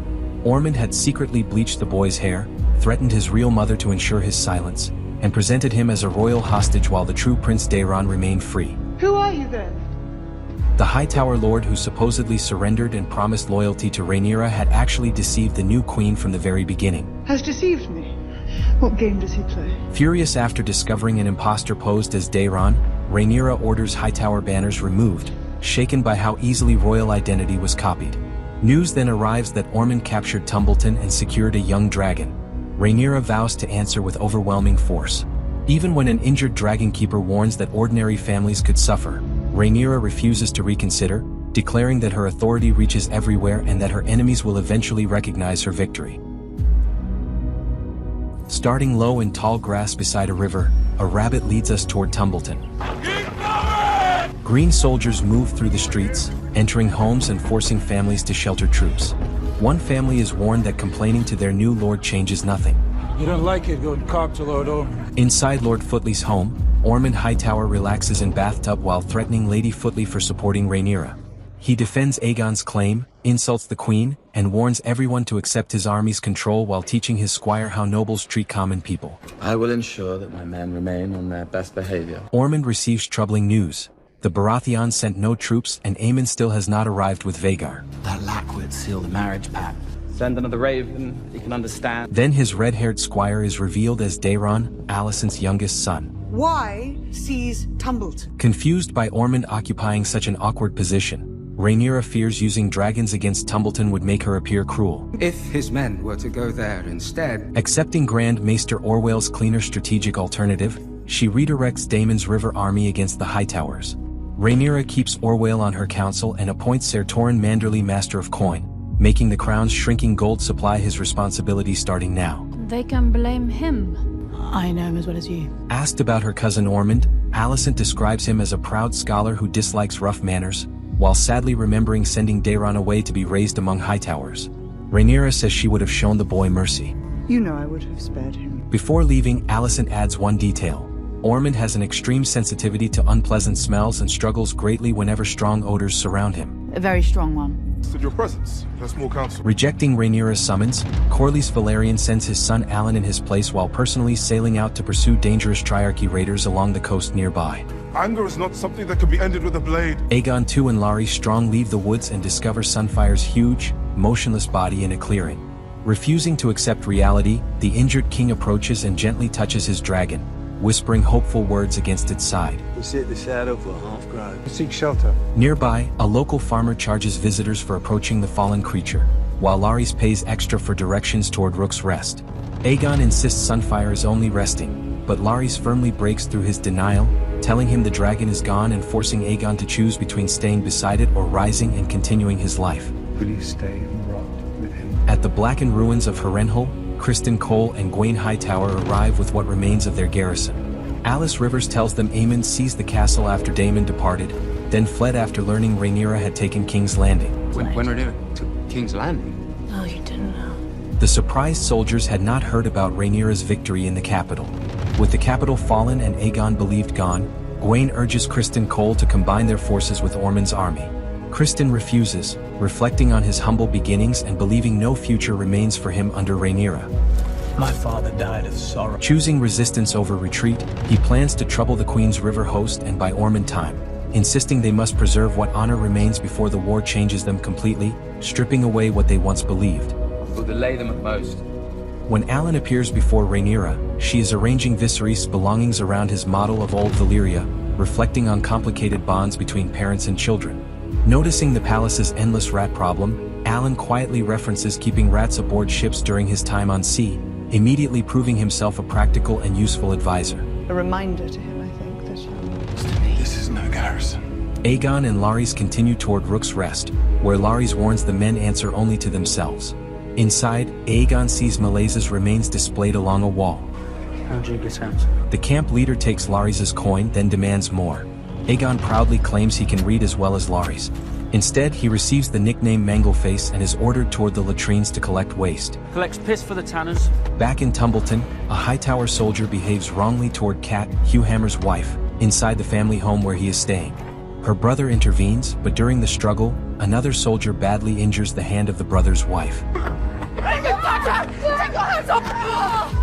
Speaker 1: Aemond had secretly bleached the boy's hair, threatened his real mother to ensure his silence, and presented him as a royal hostage while the true Prince Daemon remained free.
Speaker 5: Who are you then?
Speaker 1: The Hightower Lord who supposedly surrendered and promised loyalty to Rhaenyra had actually deceived the new queen from the very beginning.
Speaker 5: Has deceived me? What game does he play?
Speaker 1: Furious after discovering an imposter posed as Daemon, Rhaenyra orders Hightower banners removed, shaken by how easily royal identity was copied. News then arrives that Aemond captured Tumbleton and secured a young dragon. Rhaenyra vows to answer with overwhelming force. Even when an injured dragon keeper warns that ordinary families could suffer, Rhaenyra refuses to reconsider, declaring that her authority reaches everywhere and that her enemies will eventually recognize her victory. Starting low in tall grass beside a river, a rabbit leads us toward Tumbleton. Green soldiers move through the streets, entering homes and forcing families to shelter troops. One family is warned that complaining to their new lord changes nothing.
Speaker 3: You don't like it, go and talk to Lord Ormond.
Speaker 1: Inside Lord Footley's home, Aemond Hightower relaxes in bathtub while threatening Lady Footley for supporting Rhaenyra. He defends Aegon's claim, insults the queen, and warns everyone to accept his army's control while teaching his squire how nobles treat common people.
Speaker 7: I will ensure that my men remain on their best behavior.
Speaker 1: Aemond receives troubling news. The Baratheons sent no troops and Aemond still has not arrived with Vhagar.
Speaker 7: That Lackwit sealed the marriage pact. Send another raven, he can understand.
Speaker 1: Then his red-haired squire is revealed as Daemon, Alicent's youngest son.
Speaker 5: Why seize Tumbleton?
Speaker 1: Confused by Aemond occupying such an awkward position, Rhaenyra fears using dragons against Tumbleton would make her appear cruel.
Speaker 19: If his men were to go there instead...
Speaker 1: Accepting Grand Maester Orwell's cleaner strategic alternative, she redirects Daemon's river army against the Hightowers. Rhaenyra keeps Orwell on her council and appoints Ser Torrhen Manderly Master of Coin, making the crown's shrinking gold supply his responsibility starting now.
Speaker 10: They can blame him.
Speaker 17: I know him as well as you.
Speaker 1: Asked about her cousin Aemond, Alicent describes him as a proud scholar who dislikes rough manners, while sadly remembering sending Daemon away to be raised among Hightowers. Rhaenyra says she would have shown the boy mercy.
Speaker 5: You know I would have spared him.
Speaker 1: Before leaving, Alicent adds one detail. Aemond has an extreme sensitivity to unpleasant smells and struggles greatly whenever strong odors surround him.
Speaker 17: A very strong one.
Speaker 11: In your presence, that's more counsel.
Speaker 1: Rejecting Rhaenyra's summons, Corlys Velaryon sends his son Alan in his place while personally sailing out to pursue dangerous Triarchy raiders along the coast nearby.
Speaker 11: Anger is not something that can be ended with a blade.
Speaker 1: Aegon II and Larry Strong leave the woods and discover Sunfire's huge, motionless body in a clearing. Refusing to accept reality, the injured king approaches and gently touches his dragon, whispering hopeful words against its side.
Speaker 9: We sit the shadow for half grown.
Speaker 3: Seek shelter.
Speaker 1: Nearby, a local farmer charges visitors for approaching the fallen creature, while Larys pays extra for directions toward Rook's Rest. Aegon insists Sunfire is only resting, but Larys firmly breaks through his denial, telling him the dragon is gone and forcing Aegon to choose between staying beside it or rising and continuing his life.
Speaker 3: Will you stay and rot with him?
Speaker 1: At the blackened ruins of Harrenhal, Criston Cole and Gwaine Hightower arrive with what remains of their garrison. Alice Rivers tells them Aemond seized the castle after Daemon departed, then fled after learning Rhaenyra had taken King's Landing.
Speaker 19: When Rhaenyra took King's Landing?
Speaker 17: Oh, you didn't know.
Speaker 1: The surprised soldiers had not heard about Rhaenyra's victory in the capital. With the capital fallen and Aegon believed gone, Gwaine urges Criston Cole to combine their forces with Ormond's army. Criston refuses, reflecting on his humble beginnings and believing no future remains for him under Rhaenyra.
Speaker 3: My father died of sorrow.
Speaker 1: Choosing resistance over retreat, he plans to trouble the Queen's river host and buy Ormond time, insisting they must preserve what honor remains before the war changes them completely, stripping away what they once believed.
Speaker 7: We'll delay them at most.
Speaker 1: When Alan appears before Rhaenyra, she is arranging Viserys' belongings around his model of old Valyria, reflecting on complicated bonds between parents and children. Noticing the palace's endless rat problem, Alan quietly references keeping rats aboard ships during his time on sea, immediately proving himself a practical and useful advisor.
Speaker 5: A reminder to him, I think, that
Speaker 9: This is no garrison.
Speaker 1: Aegon and Larys continue toward Rook's Rest, where Larys warns the men answer only to themselves. Inside, Aegon sees Maleza's remains displayed along a wall.
Speaker 14: How'd you get out?
Speaker 1: The camp leader takes Larys' coin, then demands more. Aegon proudly claims he can read as well as Larys. Instead, he receives the nickname Mangleface and is ordered toward the latrines to collect waste.
Speaker 12: Collects piss for the tanners.
Speaker 1: Back in Tumbleton, a Hightower soldier behaves wrongly toward Kat, Hugh Hammer's wife, inside the family home where he is staying. Her brother intervenes, but during the struggle, another soldier badly injures the hand of the brother's wife.
Speaker 2: Take your hands off!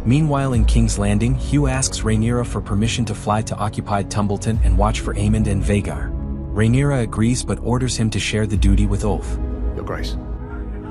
Speaker 1: Meanwhile in King's Landing, Hugh asks Rhaenyra for permission to fly to occupied Tumbleton and watch for Aemond and Vhagar. Rhaenyra agrees but orders him to share the duty with Ulf.
Speaker 8: Your Grace.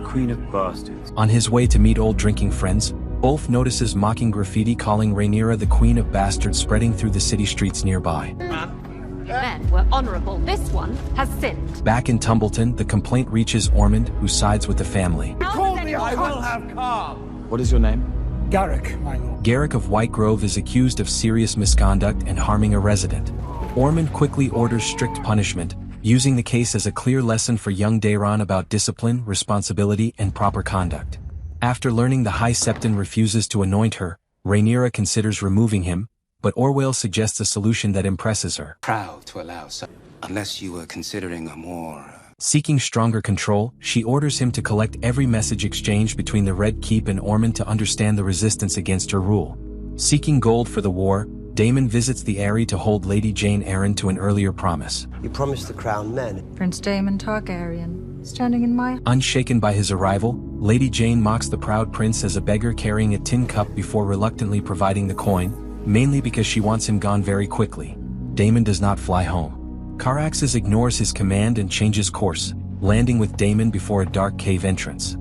Speaker 9: Queen of Bastards.
Speaker 1: On his way to meet old drinking friends, Ulf notices mocking graffiti calling Rhaenyra the Queen of Bastards spreading through the city streets nearby.
Speaker 13: Men were honorable. This one has sinned.
Speaker 1: Back in Tumbleton, the complaint reaches Aemond, who sides with the family.
Speaker 2: I will have calm.
Speaker 3: What is your name?
Speaker 4: Garrick, my lord.
Speaker 1: Garrick of Whitegrove is accused of serious misconduct and harming a resident. Aemond quickly orders strict punishment, using the case as a clear lesson for young Daemon about discipline, responsibility, and proper conduct. After learning the High Septon refuses to anoint her, Rhaenyra considers removing him, but Orwell suggests a solution that impresses her.
Speaker 19: Proud to allow some, unless you were considering a more...
Speaker 1: Seeking stronger control, she orders him to collect every message exchange between the Red Keep and Aemond to understand the resistance against her rule. Seeking gold for the war, Daemon visits the Eyrie to hold Lady Jane Eyre to an earlier promise.
Speaker 20: You promised the crown men.
Speaker 5: Prince Daemon Targaryen, standing in my...
Speaker 1: Unshaken by his arrival, Lady Jane mocks the proud prince as a beggar carrying a tin cup before reluctantly providing the coin, mainly because she wants him gone very quickly. Daemon does not fly home. Caraxes ignores his command and changes course, landing with Daemon before a dark cave entrance.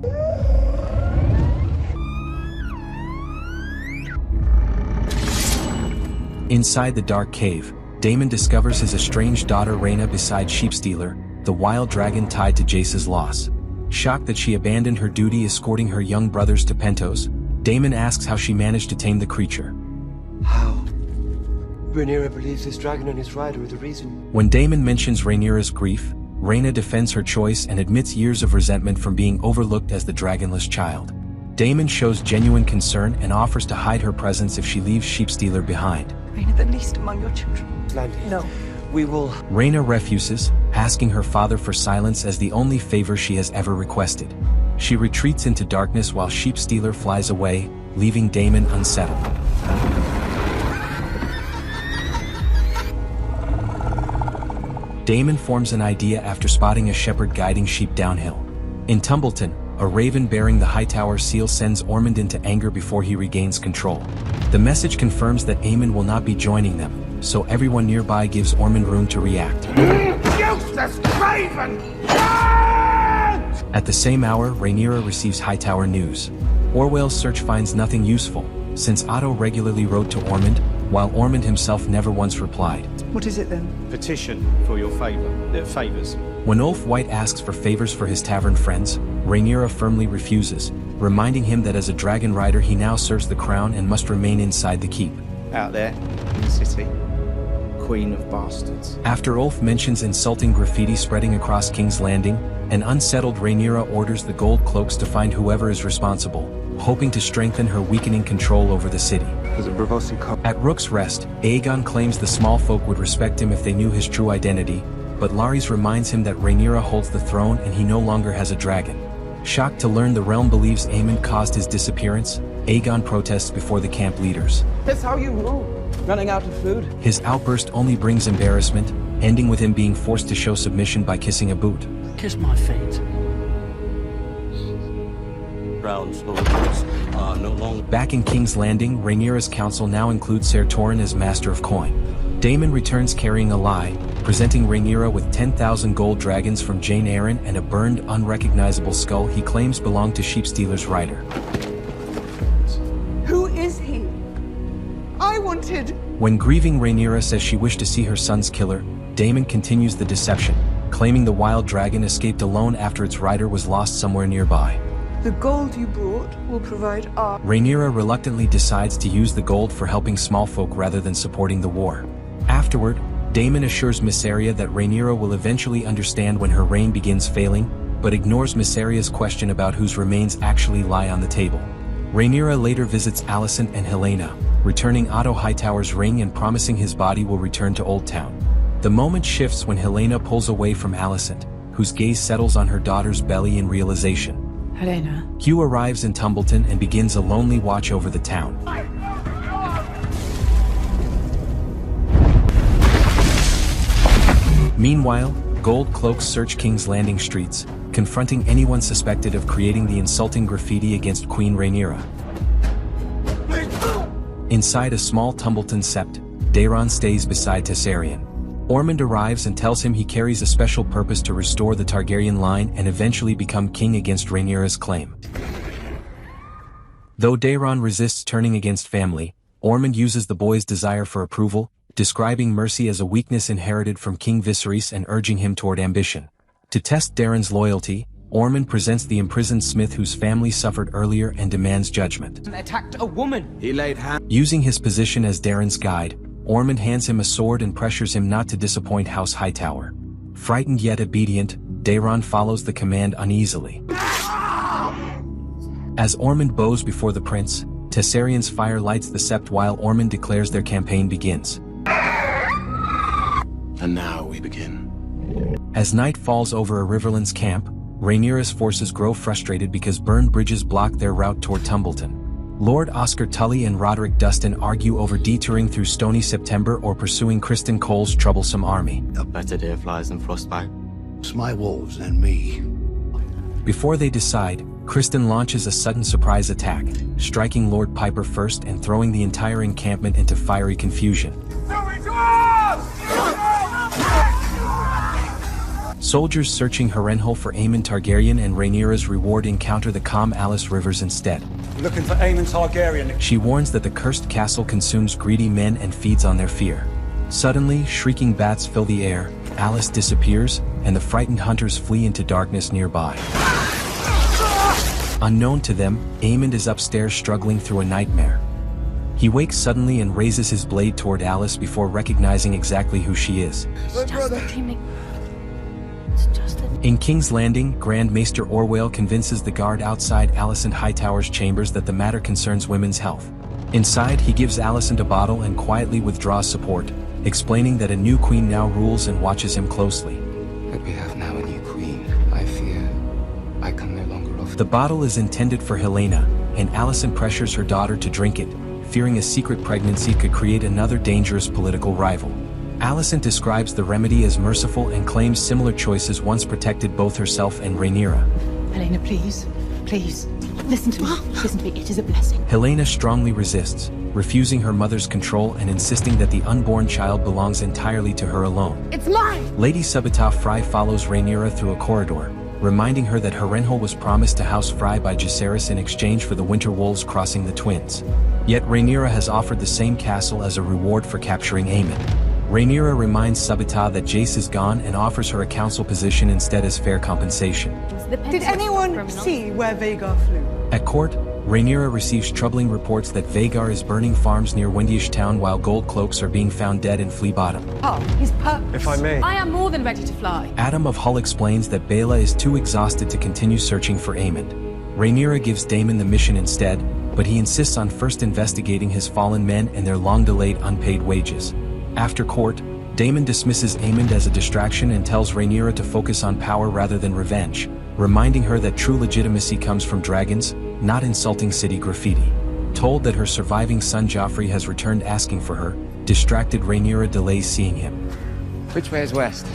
Speaker 1: Inside the dark cave, Daemon discovers his estranged daughter Rhaena beside Sheepstealer, the wild dragon tied to Jace's loss. Shocked that she abandoned her duty escorting her young brothers to Pentos, Daemon asks how she managed to tame the creature.
Speaker 20: How? Rhaenyra believes this dragon and his rider are the reason.
Speaker 1: When Daemon mentions Rhaenyra's grief, Rhaena defends her choice and admits years of resentment from being overlooked as the dragonless child. Daemon shows genuine concern and offers to hide her presence if she leaves Sheepstealer behind.
Speaker 5: Rhaena the least among your children.
Speaker 20: No. We will...
Speaker 1: Rhaena refuses, asking her father for silence as the only favor she has ever requested. She retreats into darkness while Sheepstealer flies away, leaving Daemon unsettled. Daemon forms an idea after spotting a shepherd guiding sheep downhill. In Tumbleton, a raven bearing the Hightower seal sends Aemond into anger before he regains control. The message confirms that Aemond will not be joining them, so everyone nearby gives Aemond room to react.
Speaker 2: Useless craven!
Speaker 1: At the same hour, Rhaenyra receives Hightower news. Orwell's search finds nothing useful, since Otto regularly wrote to Aemond, while Aemond himself never once replied.
Speaker 5: What is it then?
Speaker 9: Petition for your favors.
Speaker 1: When Ulf White asks for favors for his tavern friends, Rhaenyra firmly refuses, reminding him that as a dragon rider he now serves the crown and must remain inside the keep.
Speaker 9: Out there, in the city, Queen of Bastards.
Speaker 1: After Ulf mentions insulting graffiti spreading across King's Landing, an unsettled Rhaenyra orders the gold cloaks to find whoever is responsible, hoping to strengthen her weakening control over the city. At Rook's Rest, Aegon claims the small folk would respect him if they knew his true identity, but Larys reminds him that Rhaenyra holds the throne and he no longer has a dragon. Shocked to learn the realm believes Aemond caused his disappearance, Aegon protests before the camp leaders.
Speaker 7: That's how you rule, running out of food.
Speaker 1: His outburst only brings embarrassment, ending with him being forced to show submission by kissing a boot.
Speaker 14: Kiss my feet.
Speaker 9: No longer.
Speaker 1: Back in King's Landing, Rhaenyra's council now includes Ser Torrhen as Master of Coin. Daemon returns carrying a lie, presenting Rhaenyra with 10,000 gold dragons from Jane Eyre and a burned, unrecognizable skull he claims belonged to Sheepstealer's rider.
Speaker 5: Who is he? I wanted...
Speaker 1: When grieving Rhaenyra says she wished to see her son's killer, Daemon continues the deception, claiming the wild dragon escaped alone after its rider was lost somewhere nearby.
Speaker 5: The gold you brought will provide our...
Speaker 1: Rhaenyra reluctantly decides to use the gold for helping small folk rather than supporting the war. Afterward, Daemon assures Mysaria that Rhaenyra will eventually understand when her reign begins failing, but ignores Mysaria's question about whose remains actually lie on the table. Rhaenyra later visits Alicent and Helena, returning Otto Hightower's ring and promising his body will return to Old Town. The moment shifts when Helena pulls away from Alicent, whose gaze settles on her daughter's belly in realization.
Speaker 17: Helena.
Speaker 1: Hugh arrives in Tumbleton and begins a lonely watch over the town. Meanwhile, gold cloaks search King's Landing streets, confronting anyone suspected of creating the insulting graffiti against Queen Rhaenyra. Inside a small Tumbleton sept, Daemon stays beside Targaryen. Aemond arrives and tells him he carries a special purpose to restore the Targaryen line and eventually become king against Rhaenyra's claim. Though Daemon resists turning against family, Aemond uses the boy's desire for approval, describing mercy as a weakness inherited from King Viserys and urging him toward ambition. To test Daemon's loyalty, Aemond presents the imprisoned smith whose family suffered earlier and demands judgment.
Speaker 12: Attacked a woman.
Speaker 11: He laid hands.
Speaker 1: Using his position as Daemon's guide, Aemond hands him a sword and pressures him not to disappoint House Hightower. Frightened yet obedient, Daemon follows the command uneasily. As Aemond bows before the prince, Targaryen's fire lights the sept while Aemond declares their campaign begins.
Speaker 18: And now we begin.
Speaker 1: As night falls over a riverland's camp, Rhaenyra's forces grow frustrated because burned bridges block their route toward Tumbleton. Lord Oscar Tully and Roderick Dustin argue over detouring through Stony September or pursuing Criston Cole's troublesome army.
Speaker 9: A better deer flies than frostbite.
Speaker 8: It's my wolves and me.
Speaker 1: Before they decide, Criston launches a sudden surprise attack, striking Lord Piper first and throwing the entire encampment into fiery confusion. Soldiers searching Harrenhal for Aemond Targaryen and Rhaenyra's reward encounter the calm Alice Rivers instead.
Speaker 3: Looking for Aemond Targaryen.
Speaker 1: She warns that the cursed castle consumes greedy men and feeds on their fear. Suddenly, shrieking bats fill the air, Alice disappears, and the frightened hunters flee into darkness nearby. Unknown to them, Aemond is upstairs struggling through a nightmare. He wakes suddenly and raises his blade toward Alice before recognizing exactly who she is. In King's Landing, Grand Maester Orwell convinces the guard outside Alicent Hightower's chambers that the matter concerns women's health. Inside, he gives Alicent a bottle and quietly withdraws support, explaining that a new queen now rules and watches him closely.
Speaker 19: But we have now a new queen. I fear I can no longer offer.
Speaker 1: The bottle is intended for Helaena, and Alicent pressures her daughter to drink it, fearing a secret pregnancy could create another dangerous political rival. Alicent describes the remedy as merciful and claims similar choices once protected both herself and Rhaenyra.
Speaker 17: Helaena, please. Please. Listen to me. Listen to me. It is a blessing.
Speaker 1: Helaena strongly resists, refusing her mother's control and insisting that the unborn child belongs entirely to her alone.
Speaker 13: It's mine!
Speaker 1: Lady Subital Frey follows Rhaenyra through a corridor, reminding her that Harrenhal was promised to House Frey by Jacaerys in exchange for the winter wolves crossing the twins. Yet Rhaenyra has offered the same castle as a reward for capturing Aemond. Rhaenyra reminds Subital that Jace is gone and offers her a council position instead as fair compensation.
Speaker 5: Did anyone see where Vhagar flew?
Speaker 1: At court, Rhaenyra receives troubling reports that Vhagar is burning farms near Windyish Town while gold cloaks are being found dead in Flea Bottom.
Speaker 5: Oh, his purpose.
Speaker 3: If I may.
Speaker 17: I am more than ready to fly.
Speaker 1: Adam of Hull explains that Baela is too exhausted to continue searching for Aemond. Rhaenyra gives Daemon the mission instead, but he insists on first investigating his fallen men and their long-delayed unpaid wages. After court, Daemon dismisses Aemond as a distraction and tells Rhaenyra to focus on power rather than revenge, reminding her that true legitimacy comes from dragons, not insulting city graffiti. Told that her surviving son Joffrey has returned asking for her, distracted Rhaenyra delays seeing him.
Speaker 9: Which way is west?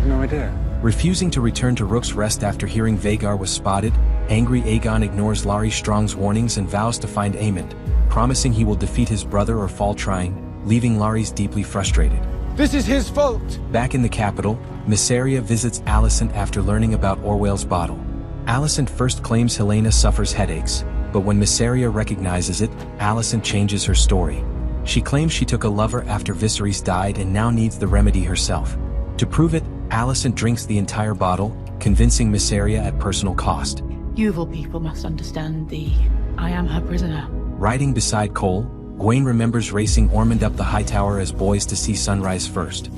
Speaker 3: No idea.
Speaker 1: Refusing to return to Rook's Rest after hearing Vhagar was spotted, angry Aegon ignores Larry Strong's warnings and vows to find Aemond, promising he will defeat his brother or fall trying, leaving Larys deeply frustrated.
Speaker 21: This is his fault!
Speaker 1: Back in the capital, Mysaria visits Alicent after learning about Orwell's bottle. Alicent first claims Helaena suffers headaches, but when Mysaria recognizes it, Alicent changes her story. She claims she took a lover after Viserys died and now needs the remedy herself. To prove it, Alicent drinks the entire bottle, convincing Mysaria at personal cost.
Speaker 17: You of all people must understand I am her prisoner.
Speaker 1: Riding beside Cole, Gwaine remembers racing Aemond up the high tower as boys to see sunrise first.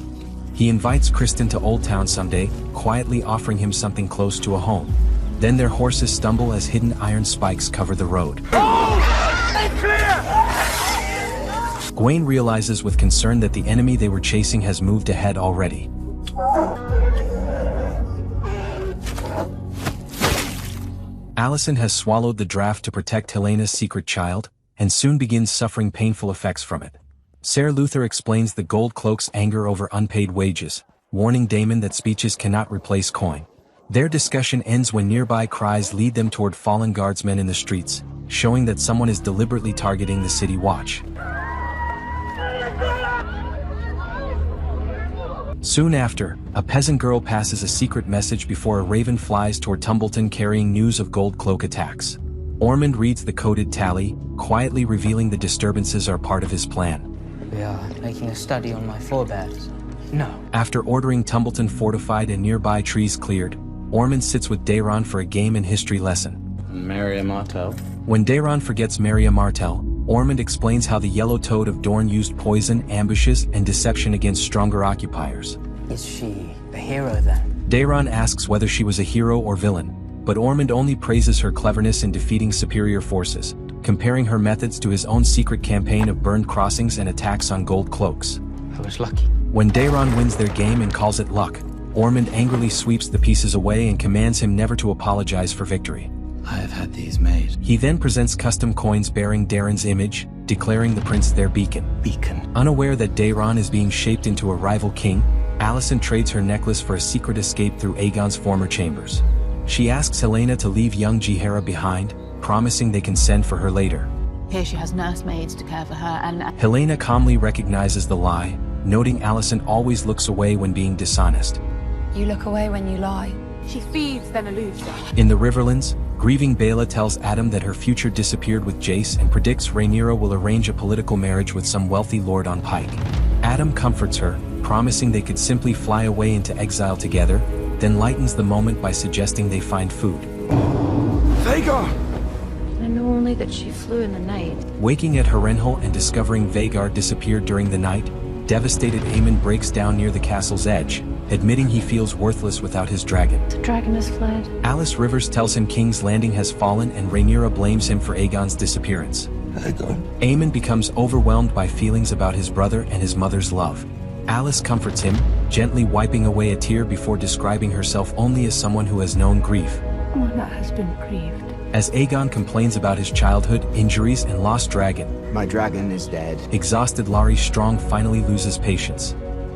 Speaker 1: He invites Criston to Old Town someday, quietly offering him something close to a home. Then their horses stumble as hidden iron spikes cover the road. Gwaine realizes with concern that the enemy they were chasing has moved ahead already. Alicent has swallowed the draft to protect Helena's secret child, and soon begins suffering painful effects from it. Ser Luther explains the gold cloak's anger over unpaid wages, warning Daemon that speeches cannot replace coin. Their discussion ends when nearby cries lead them toward fallen guardsmen in the streets, showing that someone is deliberately targeting the city watch. Soon after, a peasant girl passes a secret message before a raven flies toward Tumbleton carrying news of Gold Cloak attacks. Aemond reads the coded tally, quietly revealing the disturbances are part of his plan.
Speaker 14: We are making a study on my forebears. No.
Speaker 1: After ordering Tumbleton fortified and nearby trees cleared, Aemond sits with Daemon for a game and history lesson.
Speaker 7: Marry a Martell.
Speaker 1: When Daemon forgets Marry a Martell, Aemond explains how the Yellow Toad of Dorne used poison, ambushes, and deception against stronger occupiers.
Speaker 14: Is she a hero then?
Speaker 1: Daemon asks whether she was a hero or villain, but Aemond only praises her cleverness in defeating superior forces, comparing her methods to his own secret campaign of burned crossings and attacks on gold cloaks.
Speaker 14: I was lucky.
Speaker 1: When Daemon wins their game and calls it luck, Aemond angrily sweeps the pieces away and commands him never to apologize for victory.
Speaker 19: I have had these made.
Speaker 1: He then presents custom coins bearing Daemon's image, declaring the prince their beacon. Unaware that Daemon is being shaped into a rival king, Alicent trades her necklace for a secret escape through Aegon's former chambers. She asks Helaena to leave young Rhaenyra behind, promising they can send for her later.
Speaker 17: Here she has nursemaids to care for her and...
Speaker 1: Helaena calmly recognizes the lie, noting Alicent always looks away when being dishonest.
Speaker 10: You look away when you lie.
Speaker 13: She feeds, then eludes them.
Speaker 1: In the Riverlands, grieving Baela tells Adam that her future disappeared with Jace and predicts Rhaenyra will arrange a political marriage with some wealthy lord on Pike. Adam comforts her, promising they could simply fly away into exile together, then lightens the moment by suggesting they find food.
Speaker 2: Vhagar!
Speaker 10: I know only that she flew in the night.
Speaker 1: Waking at Harrenhal and discovering Vhagar disappeared during the night, devastated Aemond breaks down near the castle's edge, admitting he feels worthless without his dragon.
Speaker 10: The dragon has fled.
Speaker 1: Alice Rivers tells him King's Landing has fallen and Rhaenyra blames him for Aegon's disappearance.
Speaker 8: Aegon.
Speaker 1: Aemond becomes overwhelmed by feelings about his brother and his mother's love. Alice comforts him, gently wiping away a tear before describing herself only as someone who has known grief.
Speaker 10: One that has been grieved.
Speaker 1: As Aegon complains about his childhood, injuries, and lost dragon,
Speaker 6: my dragon is dead.
Speaker 1: Exhausted Larry Strong finally loses patience.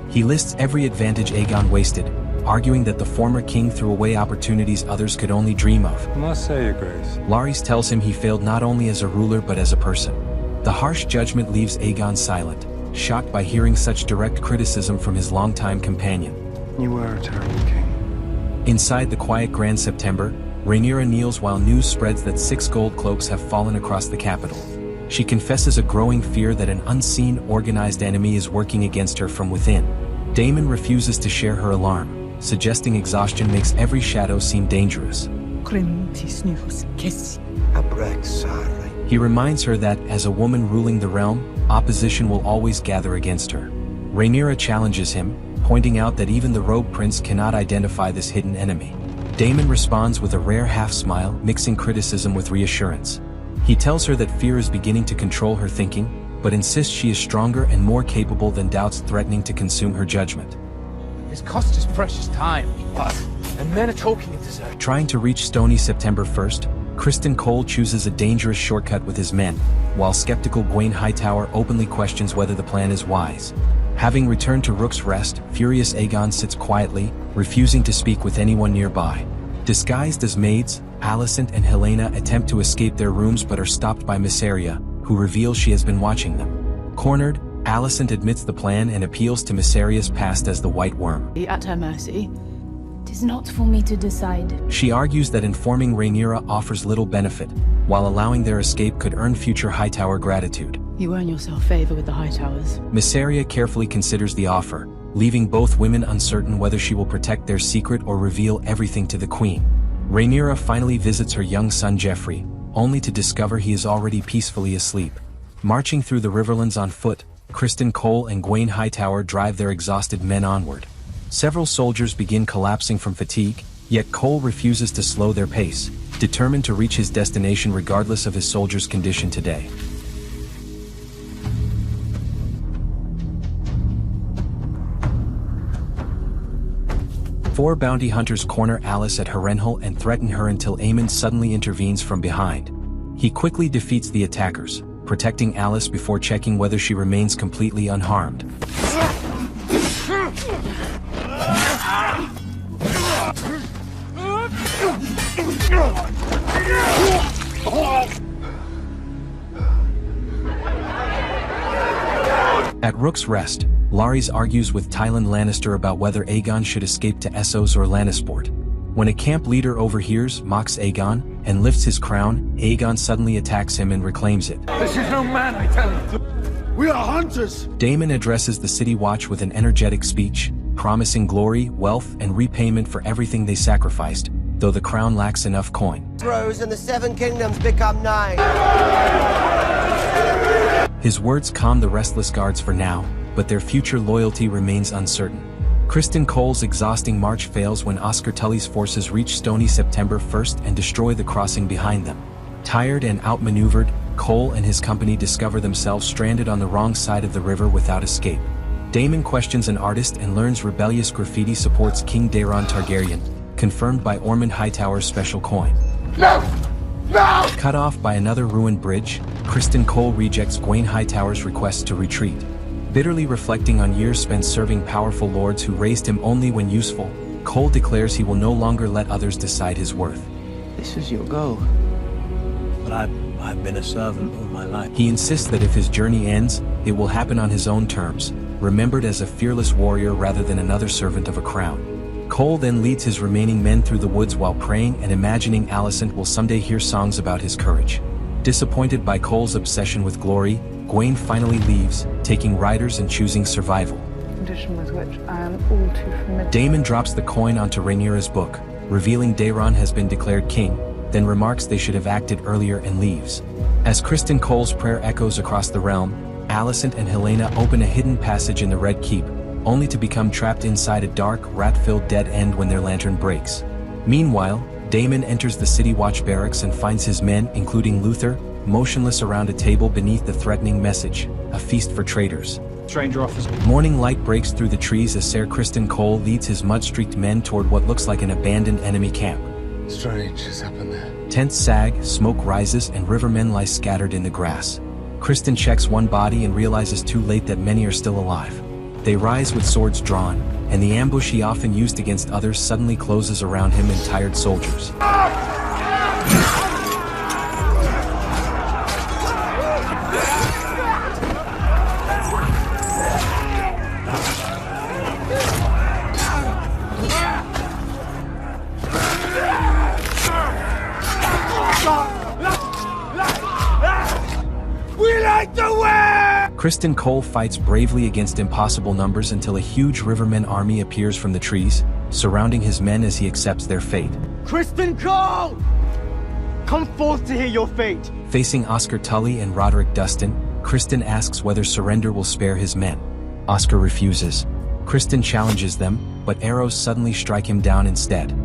Speaker 1: He lists every advantage Aegon wasted, arguing that the former king threw away opportunities others could only dream of.
Speaker 3: I must say, Your Grace.
Speaker 1: Larys tells him he failed not only as a ruler but as a person. The harsh judgment leaves Aegon silent, shocked by hearing such direct criticism from his longtime companion.
Speaker 6: You were a terrible king.
Speaker 1: Inside the quiet Grand September, Rhaenyra kneels while news spreads that 6 gold cloaks have fallen across the capital. She confesses a growing fear that an unseen, organized enemy is working against her from within. Daemon refuses to share her alarm, suggesting exhaustion makes every shadow seem dangerous. He reminds her that, as a woman ruling the realm, opposition will always gather against her. Rhaenyra challenges him, pointing out that even the rogue prince cannot identify this hidden enemy. Daemon responds with a rare half-smile, mixing criticism with reassurance. He tells her that fear is beginning to control her thinking, but insists she is stronger and more capable than doubts threatening to consume her judgment.
Speaker 12: It's cost us precious time, and men are talking in desertion.
Speaker 1: Trying to reach Stony September 1st, Criston Cole chooses a dangerous shortcut with his men, while skeptical Gwaine Hightower openly questions whether the plan is wise. Having returned to Rook's Rest, furious Aegon sits quietly, refusing to speak with anyone nearby. Disguised as maids, Alicent and Helaena attempt to escape their rooms but are stopped by Mysaria, who reveals she has been watching them. Cornered, Alicent admits the plan and appeals to Mysaria's past as the White Worm.
Speaker 17: At her mercy.
Speaker 10: It is not for me to decide.
Speaker 1: She argues that informing Rhaenyra offers little benefit, while allowing their escape could earn future Hightower gratitude.
Speaker 17: You earn yourself favor with the Hightowers.
Speaker 1: Mysaria carefully considers the offer, leaving both women uncertain whether she will protect their secret or reveal everything to the Queen. Rhaenyra finally visits her young son Joffrey, only to discover he is already peacefully asleep. Marching through the Riverlands on foot, Criston Cole and Gwaine Hightower drive their exhausted men onward. Several soldiers begin collapsing from fatigue, yet Cole refuses to slow their pace, determined to reach his destination regardless of his soldiers' condition today. Four bounty hunters corner Alice at Harrenhal and threaten her until Aemond suddenly intervenes from behind. He quickly defeats the attackers, protecting Alice before checking whether she remains completely unharmed. At Rook's Rest, Larys argues with Tyland Lannister about whether Aegon should escape to Essos or Lannisport. When a camp leader overhears, mocks Aegon, and lifts his crown, Aegon suddenly attacks him and reclaims it.
Speaker 2: This is no man, I tell you. We are hunters!
Speaker 1: Daemon addresses the City Watch with an energetic speech, promising glory, wealth, and repayment for everything they sacrificed, though the crown lacks enough coin.
Speaker 16: Rose and the 7 kingdoms become 9.
Speaker 1: His words calm the restless guards for now, but their future loyalty remains uncertain. Criston Cole's exhausting march fails when Oscar Tully's forces reach Stony September 1st and destroy the crossing behind them. Tired and outmaneuvered, Cole and his company discover themselves stranded on the wrong side of the river without escape. Daemon questions an artist and learns rebellious graffiti supports King Daemon Targaryen, confirmed by Ormond Hightower's special coin.
Speaker 2: No! No!
Speaker 1: Cut off by another ruined bridge, Criston Cole rejects Gwaine Hightower's request to retreat. Bitterly reflecting on years spent serving powerful lords who raised him only when useful, Cole declares he will no longer let others decide his worth.
Speaker 14: This is your goal.
Speaker 6: But I've been a servant all my life.
Speaker 1: He insists that if his journey ends, it will happen on his own terms, remembered as a fearless warrior rather than another servant of a crown. Cole then leads his remaining men through the woods while praying and imagining Alicent will someday hear songs about his courage. Disappointed by Cole's obsession with glory, Gwaine finally leaves, taking riders and choosing survival.
Speaker 5: Condition with which I am all too familiar.
Speaker 1: Daemon drops the coin onto Rhaenyra's book, revealing Daeron has been declared king, then remarks they should have acted earlier and leaves. As Criston Cole's prayer echoes across the realm, Alicent and Helaena open a hidden passage in the Red Keep, only to become trapped inside a dark, rat-filled dead end when their lantern breaks. Meanwhile, Daemon enters the City Watch barracks and finds his men, including Luther, motionless around a table beneath the threatening message, a feast for traitors.
Speaker 3: Stranger officer.
Speaker 1: Morning light breaks through the trees as Ser Criston Cole leads his mud-streaked men toward what looks like an abandoned enemy camp.
Speaker 19: Strange has happened there.
Speaker 1: Tents sag, smoke rises, and rivermen lie scattered in the grass. Criston checks one body and realizes too late that many are still alive. They rise with swords drawn, and the ambush he often used against others suddenly closes around him and tired soldiers. Criston Cole fights bravely against impossible numbers until a huge rivermen army appears from the trees, surrounding his men as he accepts their fate.
Speaker 2: Criston Cole! Come forth to hear your fate!
Speaker 1: Facing Oscar Tully and Roderick Dustin, Criston asks whether surrender will spare his men. Oscar refuses. Criston challenges them, but arrows suddenly strike him down instead.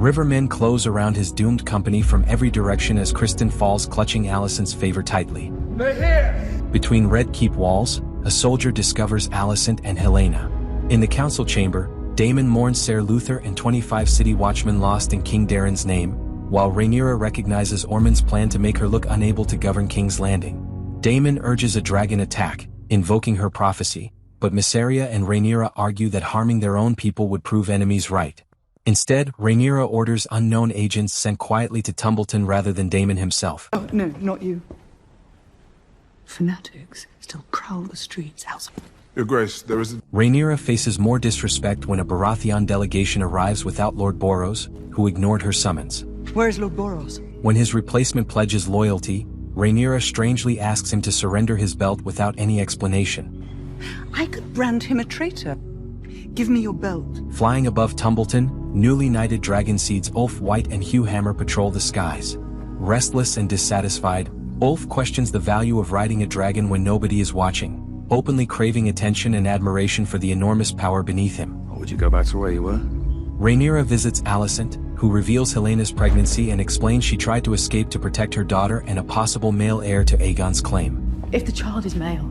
Speaker 1: Rivermen close around his doomed company from every direction as Criston falls, clutching Alicent's favor tightly.
Speaker 2: They're here!
Speaker 1: Between Red Keep walls, a soldier discovers Alicent and Helaena. In the council chamber, Daemon mourns Ser Luther and 25 city watchmen lost in King Daeron's name, while Rhaenyra recognizes Ormond's plan to make her look unable to govern King's Landing. Daemon urges a dragon attack, invoking her prophecy, but Mysaria and Rhaenyra argue that harming their own people would prove enemies right. Instead, Rhaenyra orders unknown agents sent quietly to Tumbleton rather than Daemon himself.
Speaker 5: Oh, no, not you. Fanatics still prowl the streets.
Speaker 11: Your Grace, there is a...
Speaker 1: Rhaenyra faces more disrespect when a Baratheon delegation arrives without Lord Boros, who ignored her summons.
Speaker 5: Where's Lord Boros?
Speaker 1: When his replacement pledges loyalty, Rhaenyra strangely asks him to surrender his belt without any explanation.
Speaker 5: I could brand him a traitor. Give me your belt.
Speaker 1: Flying above Tumbleton, newly knighted dragon seeds Ulf White and Hugh Hammer patrol the skies. Restless and dissatisfied, Ulf questions the value of riding a dragon when nobody is watching, openly craving attention and admiration for the enormous power beneath him.
Speaker 11: Or would you go back to where you were?
Speaker 1: Rhaenyra visits Alicent, who reveals Helena's pregnancy and explains she tried to escape to protect her daughter and a possible male heir to Aegon's claim.
Speaker 5: If the child is male,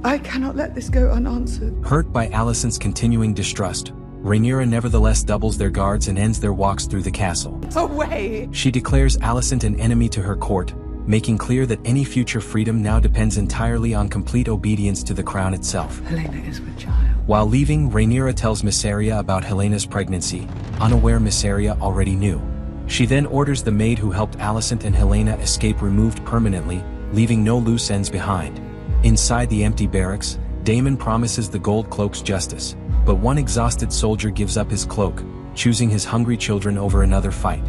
Speaker 5: I cannot let this go unanswered.
Speaker 1: Hurt by Alicent's continuing distrust, Rhaenyra nevertheless doubles their guards and ends their walks through the castle.
Speaker 5: Away!
Speaker 1: She declares Alicent an enemy to her court, making clear that any future freedom now depends entirely on complete obedience to the crown itself.
Speaker 5: Helaena is with child.
Speaker 1: While leaving, Rhaenyra tells Mysaria about Helena's pregnancy, unaware Mysaria already knew. She then orders the maid who helped Alicent and Helaena escape removed permanently, leaving no loose ends behind. Inside the empty barracks, Daemon promises the gold cloaks justice, but one exhausted soldier gives up his cloak, choosing his hungry children over another fight.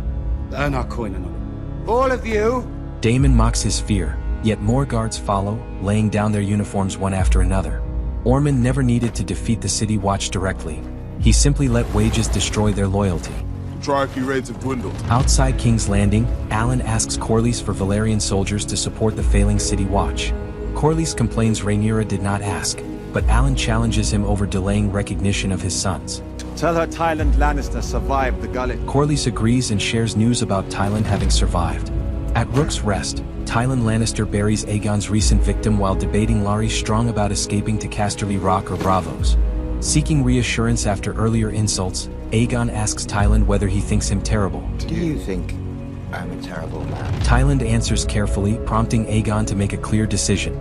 Speaker 16: All of you!
Speaker 1: Daemon mocks his fear, yet more guards follow, laying down their uniforms one after another. Aemond never needed to defeat the City Watch directly. He simply let wages destroy their loyalty.
Speaker 11: Trarchy raids have dwindled.
Speaker 1: Outside King's Landing, Alan asks Corlys for Valyrian soldiers to support the failing City Watch. Corlys complains Rhaenyra did not ask, but Alan challenges him over delaying recognition of his sons.
Speaker 21: Tell her Tyland Lannister survived the gullet.
Speaker 1: Corlys agrees and shares news about Tyland having survived. At Rook's Rest, Tyland Lannister buries Aegon's recent victim while debating Larry's strong about escaping to Casterly Rock or Braavos. Seeking reassurance after earlier insults, Aegon asks Tyland whether he thinks him terrible.
Speaker 19: Do you think I'm a terrible man?
Speaker 1: Tyland answers carefully, prompting Aegon to make a clear decision.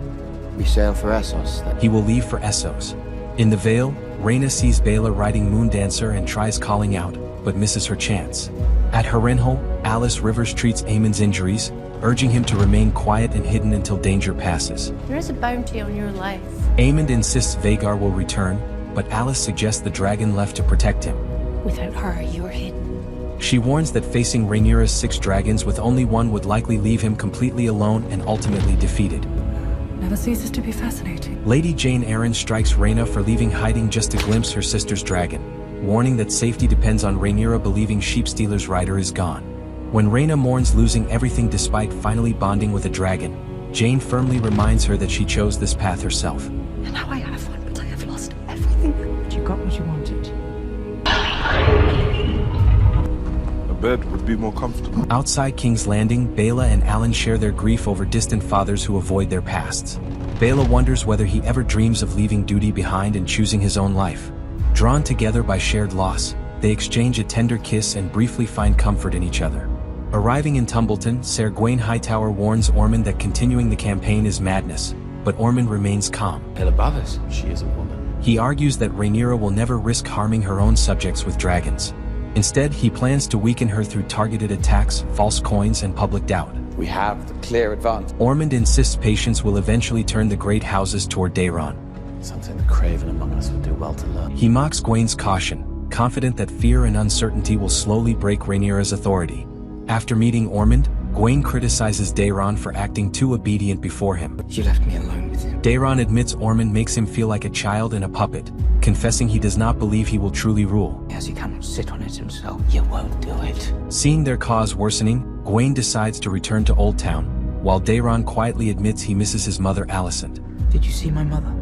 Speaker 19: We sail for Essos, then.
Speaker 1: He will leave for Essos. In the Vale, Rhaena sees Baela riding Moondancer and tries calling out, but misses her chance. At Harrenhal, Alice Rivers treats Aemond's injuries, urging him to remain quiet and hidden until danger passes.
Speaker 10: There is a bounty on your life.
Speaker 1: Aemond insists Vhagar will return, but Alice suggests the dragon left to protect him.
Speaker 10: Without her, you're hidden.
Speaker 1: She warns that facing Rhaenyra's 6 dragons with only one would likely leave him completely alone and ultimately defeated.
Speaker 5: Never ceases to be fascinating.
Speaker 1: Lady Jane Arryn strikes Rhaena for leaving hiding just to glimpse her sister's dragon, warning that safety depends on Rhaenyra believing Sheepstealer's rider is gone. When Rhaena mourns losing everything despite finally bonding with a dragon, Jane firmly reminds her that she chose this path herself.
Speaker 5: And now I have one, but I have lost everything. But you got what you wanted.
Speaker 11: A bed would be more comfortable.
Speaker 1: Outside King's Landing, Baela and Alan share their grief over distant fathers who avoid their pasts. Baela wonders whether he ever dreams of leaving duty behind and choosing his own life. Drawn together by shared loss, they exchange a tender kiss and briefly find comfort in each other. Arriving in Tumbleton, Ser Gawain Hightower warns Ormond that continuing the campaign is madness, but Ormond remains calm.
Speaker 7: Elabavas, she is a woman.
Speaker 1: He argues that Rhaenyra will never risk harming her own subjects with dragons. Instead, he plans to weaken her through targeted attacks, false coins, and public doubt.
Speaker 19: We have the clear advantage.
Speaker 1: Ormond insists patience will eventually turn the great houses toward Daemon.
Speaker 7: Something the craven among us would do well to learn.
Speaker 1: He mocks Gwain's caution, confident that fear and uncertainty will slowly break Rhaenyra's authority. After meeting Ormond, Gwain criticizes Daeron for acting too obedient before him.
Speaker 19: You left me alone with him.
Speaker 1: Daeron admits Ormond makes him feel like a child and a puppet, confessing he does not believe he will truly rule.
Speaker 14: As he cannot sit on it himself, you won't do it.
Speaker 1: Seeing their cause worsening, Gwain decides to return to Old Town, while Daeron quietly admits he misses his mother Alicent.
Speaker 14: Did you see my mother?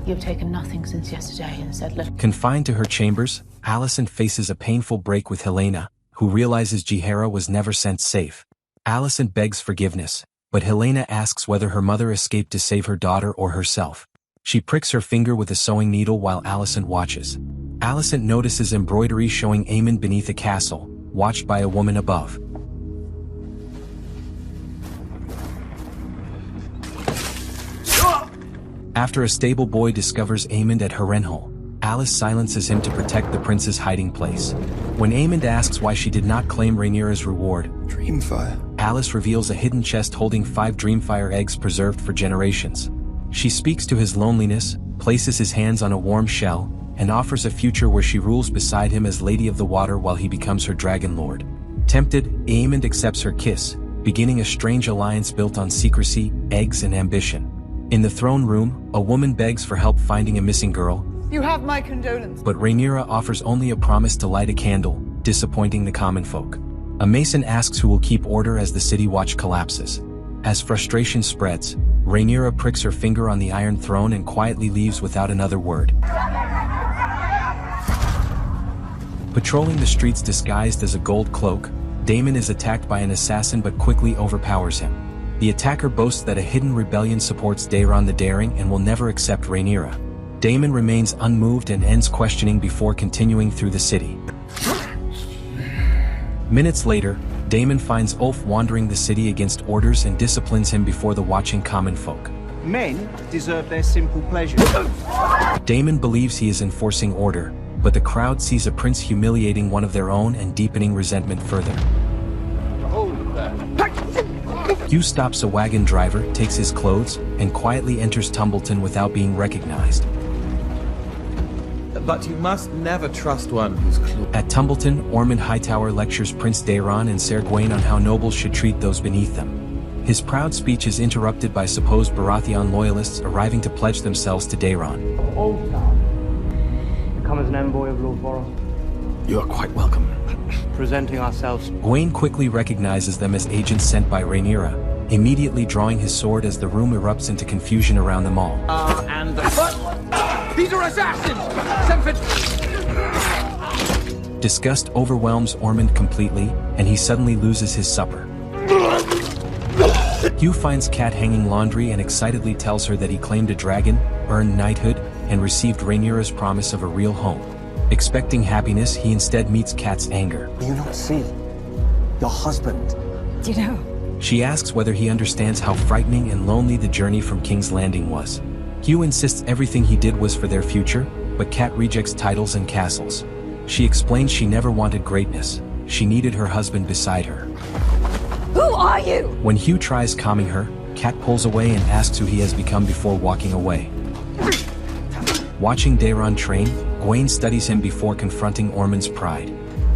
Speaker 10: You've taken nothing since yesterday and said little.
Speaker 1: Confined to her chambers, Alicent faces a painful break with Helaena, who realizes Jaehaera was never sent safe. Alicent begs forgiveness, but Helaena asks whether her mother escaped to save her daughter or herself. She pricks her finger with a sewing needle while Alicent watches. Alicent notices embroidery showing Aemond beneath a castle, watched by a woman above. After a stable boy discovers Aemond at Harrenhal, Alice silences him to protect the prince's hiding place. When Aemond asks why she did not claim Rhaenyra's reward,
Speaker 19: Dreamfire,
Speaker 1: Alice reveals a hidden chest holding 5 Dreamfire eggs preserved for generations. She speaks to his loneliness, places his hands on a warm shell, and offers a future where she rules beside him as Lady of the Water while he becomes her Dragon Lord. Tempted, Aemond accepts her kiss, beginning a strange alliance built on secrecy, eggs, and ambition. In the throne room, a woman begs for help finding a missing girl.
Speaker 5: You have my condolence.
Speaker 1: But Rhaenyra offers only a promise to light a candle, disappointing the common folk. A mason asks who will keep order as the City Watch collapses. As frustration spreads, Rhaenyra pricks her finger on the Iron Throne and quietly leaves without another word. Patrolling the streets disguised as a gold cloak, Daemon is attacked by an assassin but quickly overpowers him. The attacker boasts that a hidden rebellion supports Daeron the Daring and will never accept Rhaenyra. Daemon remains unmoved and ends questioning before continuing through the city. Minutes later, Daemon finds Ulf wandering the city against orders and disciplines him before the watching common folk.
Speaker 15: Men deserve their simple pleasure.
Speaker 1: Daemon believes he is enforcing order, but the crowd sees a prince humiliating one of their own and deepening resentment further. Hugh stops a wagon driver, takes his clothes, and quietly enters Tumbleton without being recognized.
Speaker 9: But you must never trust one who's clueless.
Speaker 1: At Tumbleton, Ormond Hightower lectures Prince Daemon and Ser Gawain on how nobles should treat those beneath them. His proud speech is interrupted by supposed Baratheon loyalists arriving to pledge themselves to Daemon.
Speaker 22: Come as an envoy of Lord Boros.
Speaker 1: You are quite welcome.
Speaker 22: Presenting ourselves.
Speaker 1: Gawain quickly recognizes them as agents sent by Rhaenyra, immediately drawing his sword as the room erupts into confusion around them all.
Speaker 12: And these are assassins!
Speaker 1: Disgust overwhelms Ormond completely, and he suddenly loses his supper. Hugh finds Cat hanging laundry and excitedly tells her that he claimed a dragon, earned knighthood, and received Rhaenyra's promise of a real home. Expecting happiness, he instead meets Cat's anger.
Speaker 23: Do you not see? Your husband.
Speaker 17: Do you know?
Speaker 1: She asks whether he understands how frightening and lonely the journey from King's Landing was. Hugh insists everything he did was for their future, but Cat rejects titles and castles. She explains she never wanted greatness. She needed her husband beside her.
Speaker 17: Who are you?
Speaker 1: When Hugh tries calming her, Cat pulls away and asks who he has become before walking away. Watching Daemon train, Gawain studies him before confronting Ormond's pride.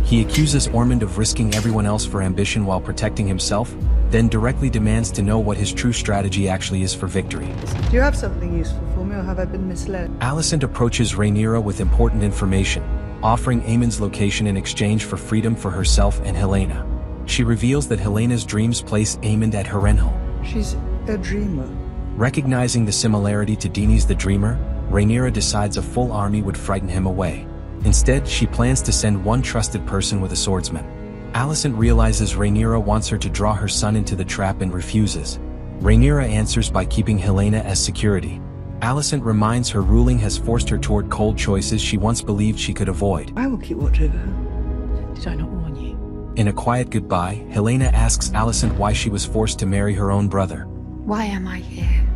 Speaker 1: He accuses Ormond of risking everyone else for ambition while protecting himself, then directly demands to know what his true strategy actually is for victory.
Speaker 5: Do you have something useful for me, or have I been misled?
Speaker 1: Alicent approaches Rhaenyra with important information, offering Aemond's location in exchange for freedom for herself and Helaena. She reveals that Helena's dreams place Aemond at Harrenhal.
Speaker 5: She's a dreamer.
Speaker 1: Recognizing the similarity to Daenerys the Dreamer, Rhaenyra decides a full army would frighten him away. Instead, she plans to send one trusted person with a swordsman. Alicent realizes Rhaenyra wants her to draw her son into the trap and refuses. Rhaenyra answers by keeping Helaena as security. Alicent reminds her ruling has forced her toward cold choices she once believed she could avoid.
Speaker 5: I will keep watch over her.
Speaker 17: Did I not warn you?
Speaker 1: In a quiet goodbye, Helaena asks Alicent why she was forced to marry her own brother.
Speaker 17: Why am I here?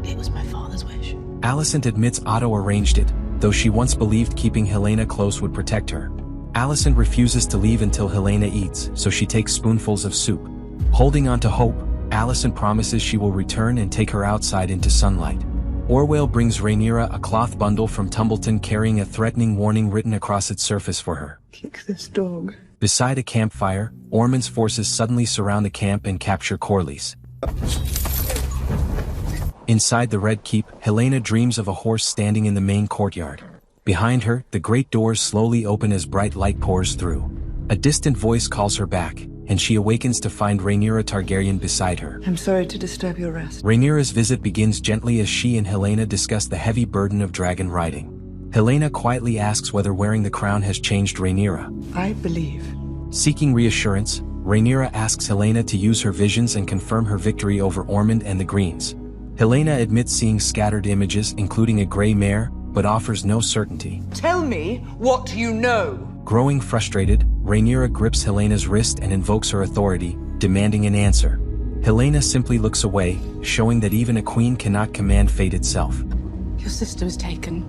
Speaker 17: It was my father's wish.
Speaker 1: Alicent admits Otto arranged it, though she once believed keeping Helaena close would protect her. Alicent refuses to leave until Helaena eats, so she takes spoonfuls of soup. Holding on to hope, Alicent promises she will return and take her outside into sunlight. Orwell brings Rhaenyra a cloth bundle from Tumbleton carrying a threatening warning written across its surface for her.
Speaker 5: Kick this dog.
Speaker 1: Beside a campfire, Ormond's forces suddenly surround the camp and capture Corlys. Inside the Red Keep, Helaena dreams of a horse standing in the main courtyard. Behind her, the great doors slowly open as bright light pours through. A distant voice calls her back, and she awakens to find Rhaenyra Targaryen beside her.
Speaker 5: I'm sorry to disturb your rest.
Speaker 1: Rhaenyra's visit begins gently as she and Helaena discuss the heavy burden of dragon riding. Helaena quietly asks whether wearing the crown has changed Rhaenyra.
Speaker 5: I believe.
Speaker 1: Seeking reassurance, Rhaenyra asks Helaena to use her visions and confirm her victory over Ormond and the Greens. Helaena admits seeing scattered images, including a grey mare, but offers no certainty.
Speaker 5: Tell me what you know.
Speaker 1: Growing frustrated, Rhaenyra grips Helena's wrist and invokes her authority, demanding an answer. Helaena simply looks away, showing that even a queen cannot command fate itself.
Speaker 17: Your sister was taken,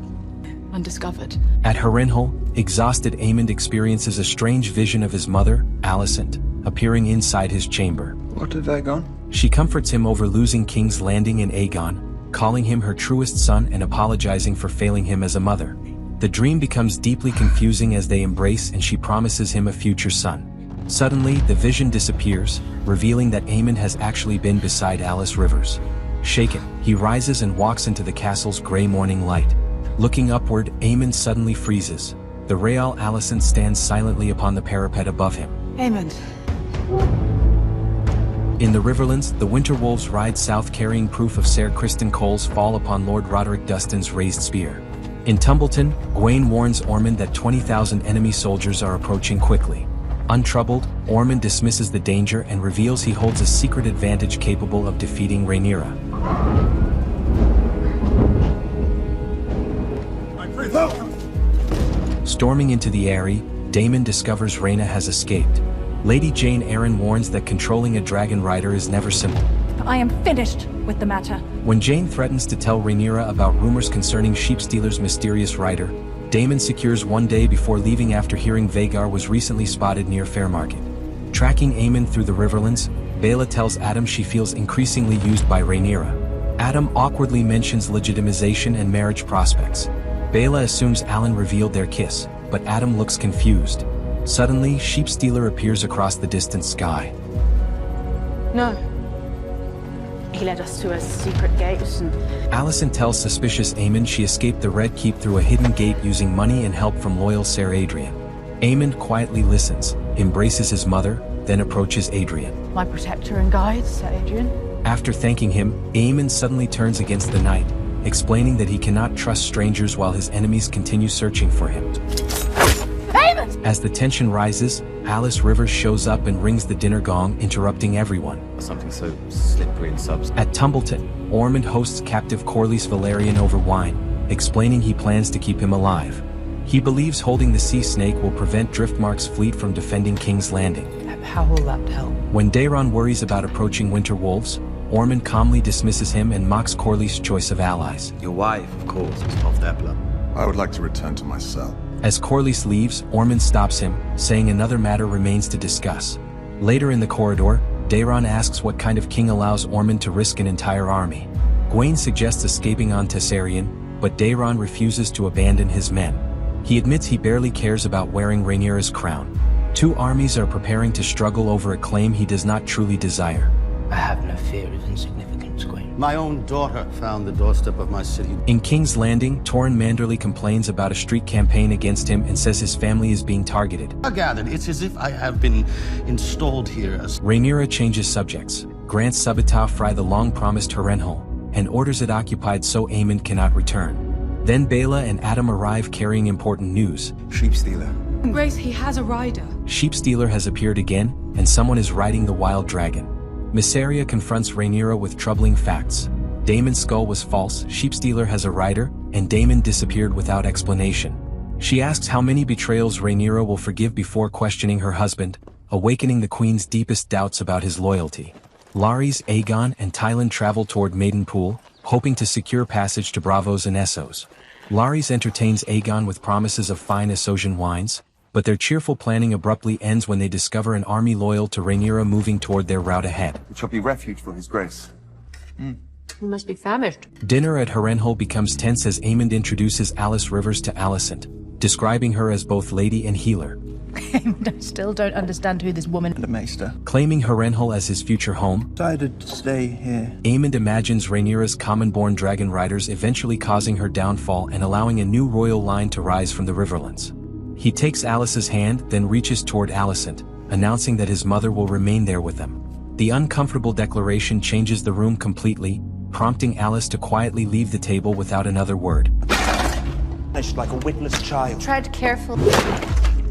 Speaker 17: undiscovered.
Speaker 1: At Harrenhal, exhausted Aemond experiences a strange vision of his mother, Alicent, appearing inside his chamber.
Speaker 6: What of Aegon?
Speaker 1: She comforts him over losing King's Landing and Aegon, calling him her truest son and apologizing for failing him as a mother. The dream becomes deeply confusing as they embrace and she promises him a future son. Suddenly, the vision disappears, revealing that Aemond has actually been beside Alice Rivers. Shaken, he rises and walks into the castle's gray morning light. Looking upward, Aemond suddenly freezes. The Real Alicent stands silently upon the parapet above him.
Speaker 5: Aemond.
Speaker 1: In the Riverlands, the Winter Wolves ride south carrying proof of Ser Criston Cole's fall upon Lord Roderick Dustin's raised spear. In Tumbleton, Gawain warns Ormond that 20,000 enemy soldiers are approaching quickly. Untroubled, Ormond dismisses the danger and reveals he holds a secret advantage capable of defeating Rhaenyra. Storming into the Eyrie, Daemon discovers Rhaena has escaped. Lady Jane Eyre warns that controlling a dragon rider is never simple.
Speaker 4: I am finished with the matter.
Speaker 1: When Jane threatens to tell Rhaenyra about rumors concerning Sheepstealer's mysterious rider, Daemon secures one day before leaving after hearing Vhagar was recently spotted near Fairmarket. Tracking Aemond through the Riverlands, Baela tells Adam she feels increasingly used by Rhaenyra. Adam awkwardly mentions legitimization and marriage prospects. Baela assumes Alan revealed their kiss, but Adam looks confused. Suddenly, Sheepstealer appears across the distant sky.
Speaker 10: No. He led us to a secret gate and...
Speaker 1: Alicent tells suspicious Aemond she escaped the Red Keep through a hidden gate using money and help from loyal Ser Adrian. Aemond quietly listens, embraces his mother, then approaches Adrian.
Speaker 10: My protector and guide, Ser Adrian.
Speaker 1: After thanking him, Aemond suddenly turns against the knight, explaining that he cannot trust strangers while his enemies continue searching for him.
Speaker 10: Aemond!
Speaker 1: As the tension rises, Alice Rivers shows up and rings the dinner gong, interrupting everyone.
Speaker 9: Something so slippery and substance.
Speaker 1: At Tumbleton, Ormond hosts captive Corlys Valerian over wine, explaining he plans to keep him alive. He believes holding the sea snake will prevent Driftmark's fleet from defending King's Landing.
Speaker 14: How will that help?
Speaker 1: When Daemon worries about approaching winter wolves, Ormond calmly dismisses him and mocks Corlys' choice of allies.
Speaker 9: Your wife, of course, is of their blood.
Speaker 8: I would like to return to my cell.
Speaker 1: As Corlys leaves, Ormond stops him, saying another matter remains to discuss. Later in the corridor, Daemon asks what kind of king allows Ormond to risk an entire army. Gwaine suggests escaping on Tessarion, but Daemon refuses to abandon his men. He admits he barely cares about wearing Rhaenyra's crown. Two armies are preparing to struggle over a claim he does not truly desire.
Speaker 14: I have no fear of insignificance, Gwaine.
Speaker 18: My own daughter found the doorstep of my city.
Speaker 1: In King's Landing, Torrhen Manderly complains about a street campaign against him and says his family is being targeted.
Speaker 18: I gathered it's as if I have been installed here as...
Speaker 1: Rhaenyra changes subjects, grants Subital Fry the long-promised Harrenhal, and orders it occupied so Aemond cannot return. Then Baela and Adam arrive carrying important news.
Speaker 11: Sheepstealer.
Speaker 4: Grace, he has a rider.
Speaker 1: Sheepstealer has appeared again, and someone is riding the wild dragon. Mysaria confronts Rhaenyra with troubling facts. Daemon's skull was false, Sheepstealer has a rider, and Daemon disappeared without explanation. She asks how many betrayals Rhaenyra will forgive before questioning her husband, awakening the Queen's deepest doubts about his loyalty. Larys, Aegon, and Tyland travel toward Maidenpool, hoping to secure passage to Braavos and Essos. Larys entertains Aegon with promises of fine Esosian wines, but their cheerful planning abruptly ends when they discover an army loyal to Rhaenyra moving toward their route ahead.
Speaker 11: It shall be refuge for his grace.
Speaker 10: You must be famished.
Speaker 1: Dinner at Harrenhal becomes tense as Aemond introduces Alice Rivers to Alicent, describing her as both lady and healer.
Speaker 17: I still don't understand who this woman...
Speaker 6: The Maester.
Speaker 1: Claiming Harrenhal as his future home,
Speaker 6: Decided to stay here.
Speaker 1: Aemond imagines Rhaenyra's common-born dragon riders eventually causing her downfall and allowing a new royal line to rise from the Riverlands. He takes Alice's hand, then reaches toward Alicent, announcing that his mother will remain there with them. The uncomfortable declaration changes the room completely, prompting Alice to quietly leave the table without another word.
Speaker 23: Like a witless child.
Speaker 13: Tread careful.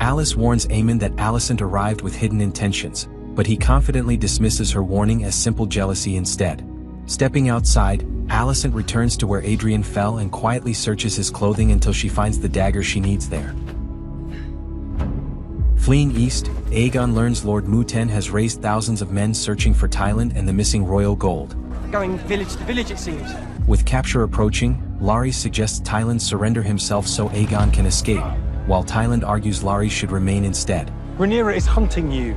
Speaker 1: Alice warns Aemond that Alicent arrived with hidden intentions, but he confidently dismisses her warning as simple jealousy instead. Stepping outside, Alicent returns to where Adrian fell and quietly searches his clothing until she finds the dagger she needs there. Fleeing east, Aegon learns Lord Muten has raised thousands of men searching for Tyland and the missing royal gold.
Speaker 5: Going village to village, it seems.
Speaker 1: With capture approaching, Larys suggests Tyland surrender himself so Aegon can escape, while Tyland argues Larys should remain instead.
Speaker 3: Rhaenyra is hunting you.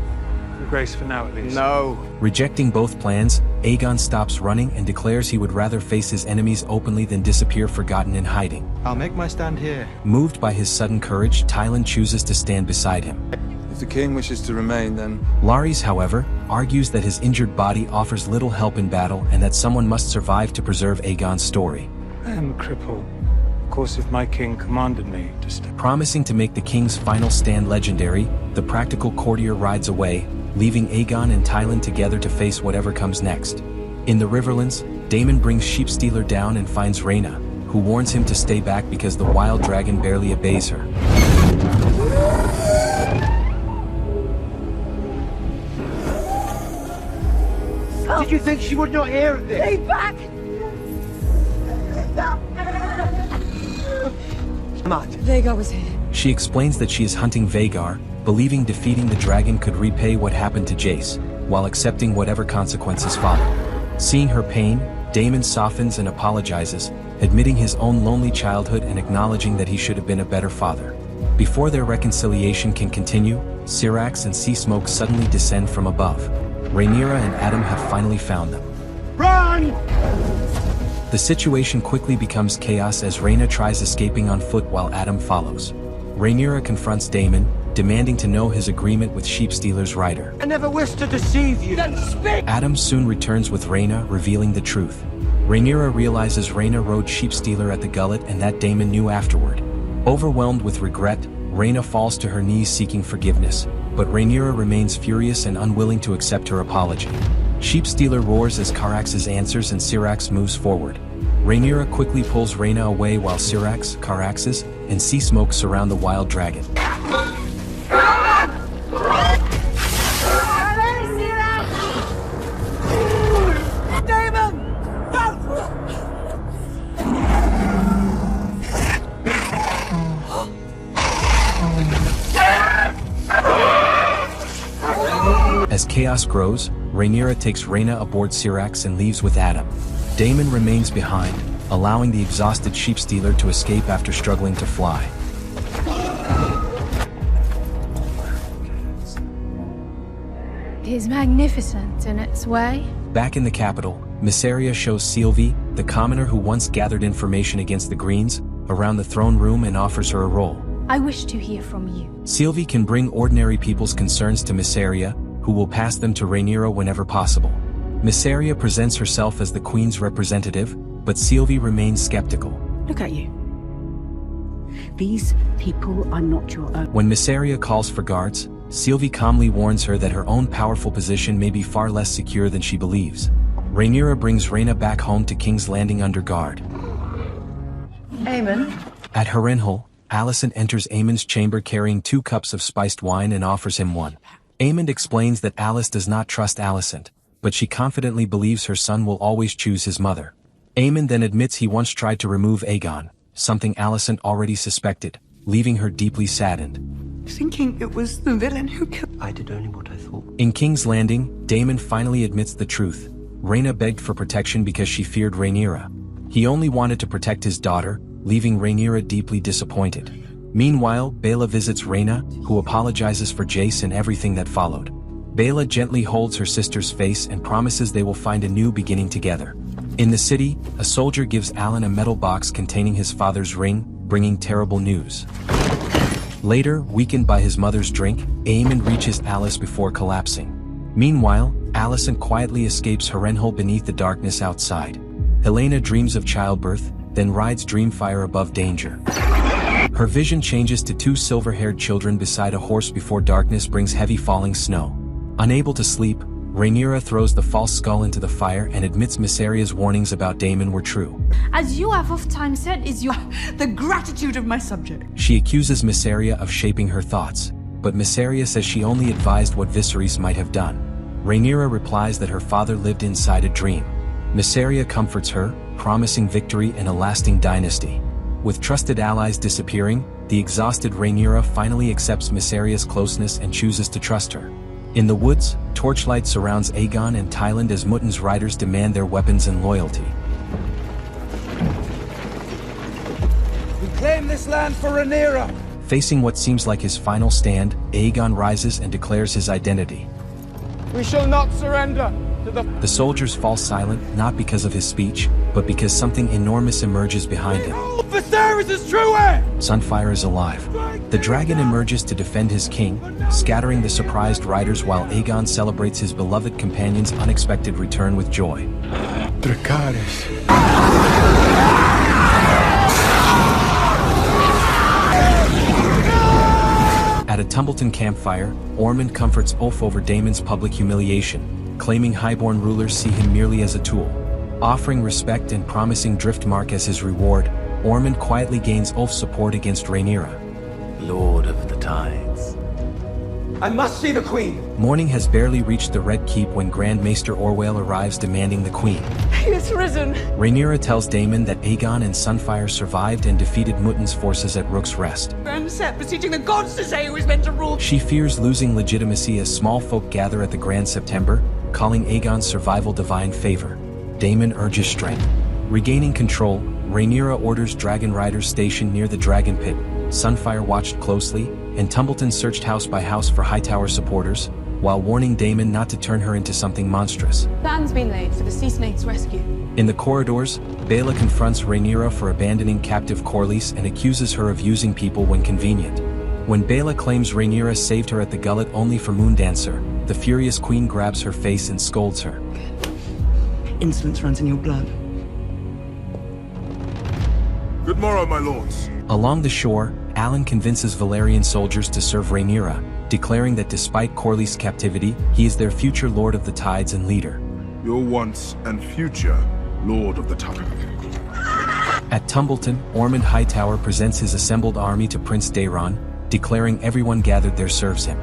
Speaker 3: Your Grace, for now at least.
Speaker 9: No.
Speaker 1: Rejecting both plans, Aegon stops running and declares he would rather face his enemies openly than disappear forgotten in hiding.
Speaker 3: I'll make my stand here.
Speaker 1: Moved by his sudden courage, Tyland chooses to stand beside him.
Speaker 11: If the king wishes to remain, then...
Speaker 1: Larys, however, argues that his injured body offers little help in battle and that someone must survive to preserve Aegon's story.
Speaker 3: I am crippled. Of course, if my king commanded me to stay.
Speaker 1: Promising to make the king's final stand legendary, the practical courtier rides away, leaving Aegon and Tyland together to face whatever comes next. In the Riverlands, Daemon brings Sheepstealer down and finds Rhaena, who warns him to stay back because the wild dragon barely obeys her.
Speaker 23: Did you think she would not hear of this?
Speaker 4: Stay back! Vhagar was here.
Speaker 1: She explains that she is hunting Vhagar, believing defeating the dragon could repay what happened to Jace, while accepting whatever consequences followed. Seeing her pain, Daemon softens and apologizes, admitting his own lonely childhood and acknowledging that he should have been a better father. Before their reconciliation can continue, Syrax and Sea Smoke suddenly descend from above. Rhaenyra and Adam have finally found them.
Speaker 23: Run!
Speaker 1: The situation quickly becomes chaos as Rhaena tries escaping on foot while Adam follows. Rhaenyra confronts Daemon, demanding to know his agreement with Sheepstealer's rider.
Speaker 23: I never wished to deceive you. Then speak!
Speaker 1: Adam soon returns with Rhaena, revealing the truth. Rhaenyra realizes Rhaena rode Sheepstealer at the gullet and that Daemon knew afterward. Overwhelmed with regret, Rhaena falls to her knees seeking forgiveness, but Rhaenyra remains furious and unwilling to accept her apology. Sheepstealer roars as Caraxes answers and Syrax moves forward. Rhaenyra quickly pulls Rhaena away while Syrax, Caraxes, and Sea Smoke surround the wild dragon. As chaos grows, Rhaenyra takes Rhaena aboard Syrax and leaves with Adam. Daemon remains behind, allowing the exhausted Sheepstealer to escape after struggling to fly.
Speaker 4: It is magnificent in its way.
Speaker 1: Back in the capital, Mysaria shows Sylvie, the commoner who once gathered information against the Greens, around the throne room and offers her a role.
Speaker 4: I wish to hear from you.
Speaker 1: Sylvie can bring ordinary people's concerns to Mysaria, who will pass them to Rhaenyra whenever possible. Mysaria presents herself as the Queen's representative, but Sylvie remains skeptical.
Speaker 17: Look at you. These people are not your own.
Speaker 1: When Mysaria calls for guards, Sylvie calmly warns her that her own powerful position may be far less secure than she believes. Rhaenyra brings Rhaena back home to King's Landing under guard.
Speaker 5: Aemond.
Speaker 1: At Harrenhal, Alicent enters Aemond's chamber carrying 2 cups of spiced wine and offers him one. Aemond explains that Alice does not trust Alicent, but she confidently believes her son will always choose his mother. Aemond then admits he once tried to remove Aegon, something Alicent already suspected, leaving her deeply saddened.
Speaker 5: Thinking it was the villain who killed...
Speaker 23: I did only what I thought.
Speaker 1: In King's Landing, Daemon finally admits the truth. Rhaena begged for protection because she feared Rhaenyra. He only wanted to protect his daughter, leaving Rhaenyra deeply disappointed. Meanwhile, Baela visits Rhaena, who apologizes for Jace and everything that followed. Baela gently holds her sister's face and promises they will find a new beginning together. In the city, a soldier gives Alan a metal box containing his father's ring, bringing terrible news. Later, weakened by his mother's drink, Aemond reaches Alice before collapsing. Meanwhile, Alicent quietly escapes Harrenhal beneath the darkness outside. Helena dreams of childbirth, then rides Dreamfire above danger. Her vision changes to 2 silver-haired children beside a horse before darkness brings heavy falling snow. Unable to sleep, Rhaenyra throws the false skull into the fire and admits Mysaria's warnings about Daemon were true.
Speaker 5: As you have oft-times said, is the gratitude of my subject.
Speaker 1: She accuses Mysaria of shaping her thoughts, but Mysaria says she only advised what Viserys might have done. Rhaenyra replies that her father lived inside a dream. Mysaria comforts her, promising victory and a lasting dynasty. With trusted allies disappearing, the exhausted Rhaenyra finally accepts Mysaria's closeness and chooses to trust her. In the woods, torchlight surrounds Aegon and Tyland as Mutton's riders demand their weapons and loyalty.
Speaker 23: We claim this land for Rhaenyra!
Speaker 1: Facing what seems like his final stand, Aegon rises and declares his identity.
Speaker 23: We shall not surrender to
Speaker 1: The soldiers fall silent, not because of his speech, but because something enormous emerges behind him.
Speaker 23: Viserys is true heir!
Speaker 1: Sunfire is alive. The dragon emerges to defend his king, scattering the surprised riders while Aegon celebrates his beloved companion's unexpected return with joy.
Speaker 21: Dracarys.
Speaker 1: At a Tumbleton campfire, Ormond comforts Ulf over Daemon's public humiliation, claiming highborn rulers see him merely as a tool. Offering respect and promising Driftmark as his reward, Ormond quietly gains Ulf's support against Rhaenyra.
Speaker 2: Lord of the Tides.
Speaker 23: I must see the Queen!
Speaker 1: Morning has barely reached the Red Keep when Grand Maester Orwell arrives demanding the Queen.
Speaker 10: He is risen!
Speaker 1: Rhaenyra tells Daemon that Aegon and Sunfire survived and defeated Mutton's forces at Rook's Rest.
Speaker 5: Grand set beseeching the gods to say who is meant to rule.
Speaker 1: She fears losing legitimacy as small folk gather at the Grand September, calling Aegon's survival divine favor. Daemon urges strength. Regaining control, Rhaenyra orders dragon riders stationed near the dragon pit. Sunfire watched closely, and Tumbleton searched house by house for Hightower supporters, while warning Daemon not to turn her into something monstrous.
Speaker 10: Plan's been laid for the sea snake's rescue.
Speaker 1: In the corridors, Baela confronts Rhaenyra for abandoning captive Corlys and accuses her of using people when convenient. When Baela claims Rhaenyra saved her at the gullet only for Moondancer, the furious queen grabs her face and scolds her.
Speaker 5: Insolence runs in your blood.
Speaker 11: Good morrow, my lords.
Speaker 1: Along the shore, Alan convinces Valyrian soldiers to serve Rhaenyra, declaring that despite Corlys' captivity, he is their future Lord of the Tides and leader.
Speaker 11: Your once and future Lord of the Tide.
Speaker 1: At Tumbleton, Aemond Hightower presents his assembled army to Prince Daemon, declaring everyone gathered there serves him.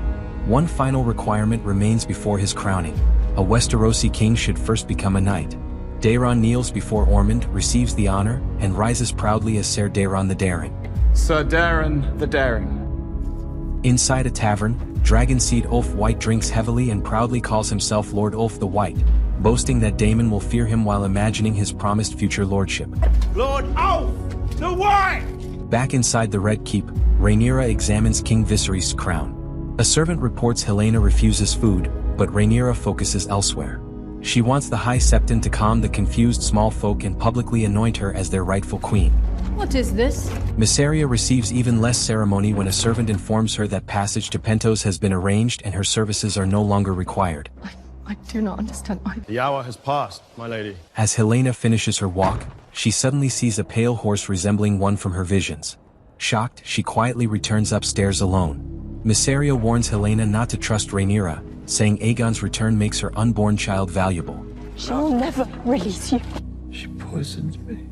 Speaker 1: One final requirement remains before his crowning. A Westerosi king should first become a knight. Daemon kneels before Aemond, receives the honor, and rises proudly as Ser Daemon the Daring.
Speaker 7: Sir Daemon the Daring.
Speaker 1: Inside a tavern, Dragonseed Ulf White drinks heavily and proudly calls himself Lord Ulf the White, boasting that Daemon will fear him while imagining his promised future lordship.
Speaker 23: Lord Ulf the White!
Speaker 1: Back inside the Red Keep, Rhaenyra examines King Viserys' crown. A servant reports Helaena refuses food, but Rhaenyra focuses elsewhere. She wants the High Septon to calm the confused small folk and publicly anoint her as their rightful queen.
Speaker 4: What is this?
Speaker 1: Mysaria receives even less ceremony when a servant informs her that passage to Pentos has been arranged and her services are no longer required.
Speaker 13: I do not understand.
Speaker 2: The hour has passed, my lady.
Speaker 1: As Helaena finishes her walk, she suddenly sees a pale horse resembling one from her visions. Shocked, she quietly returns upstairs alone. Mysaria warns Helaena not to trust Rhaenyra, saying Aegon's return makes her unborn child valuable.
Speaker 10: She will never release you.
Speaker 23: She poisoned me.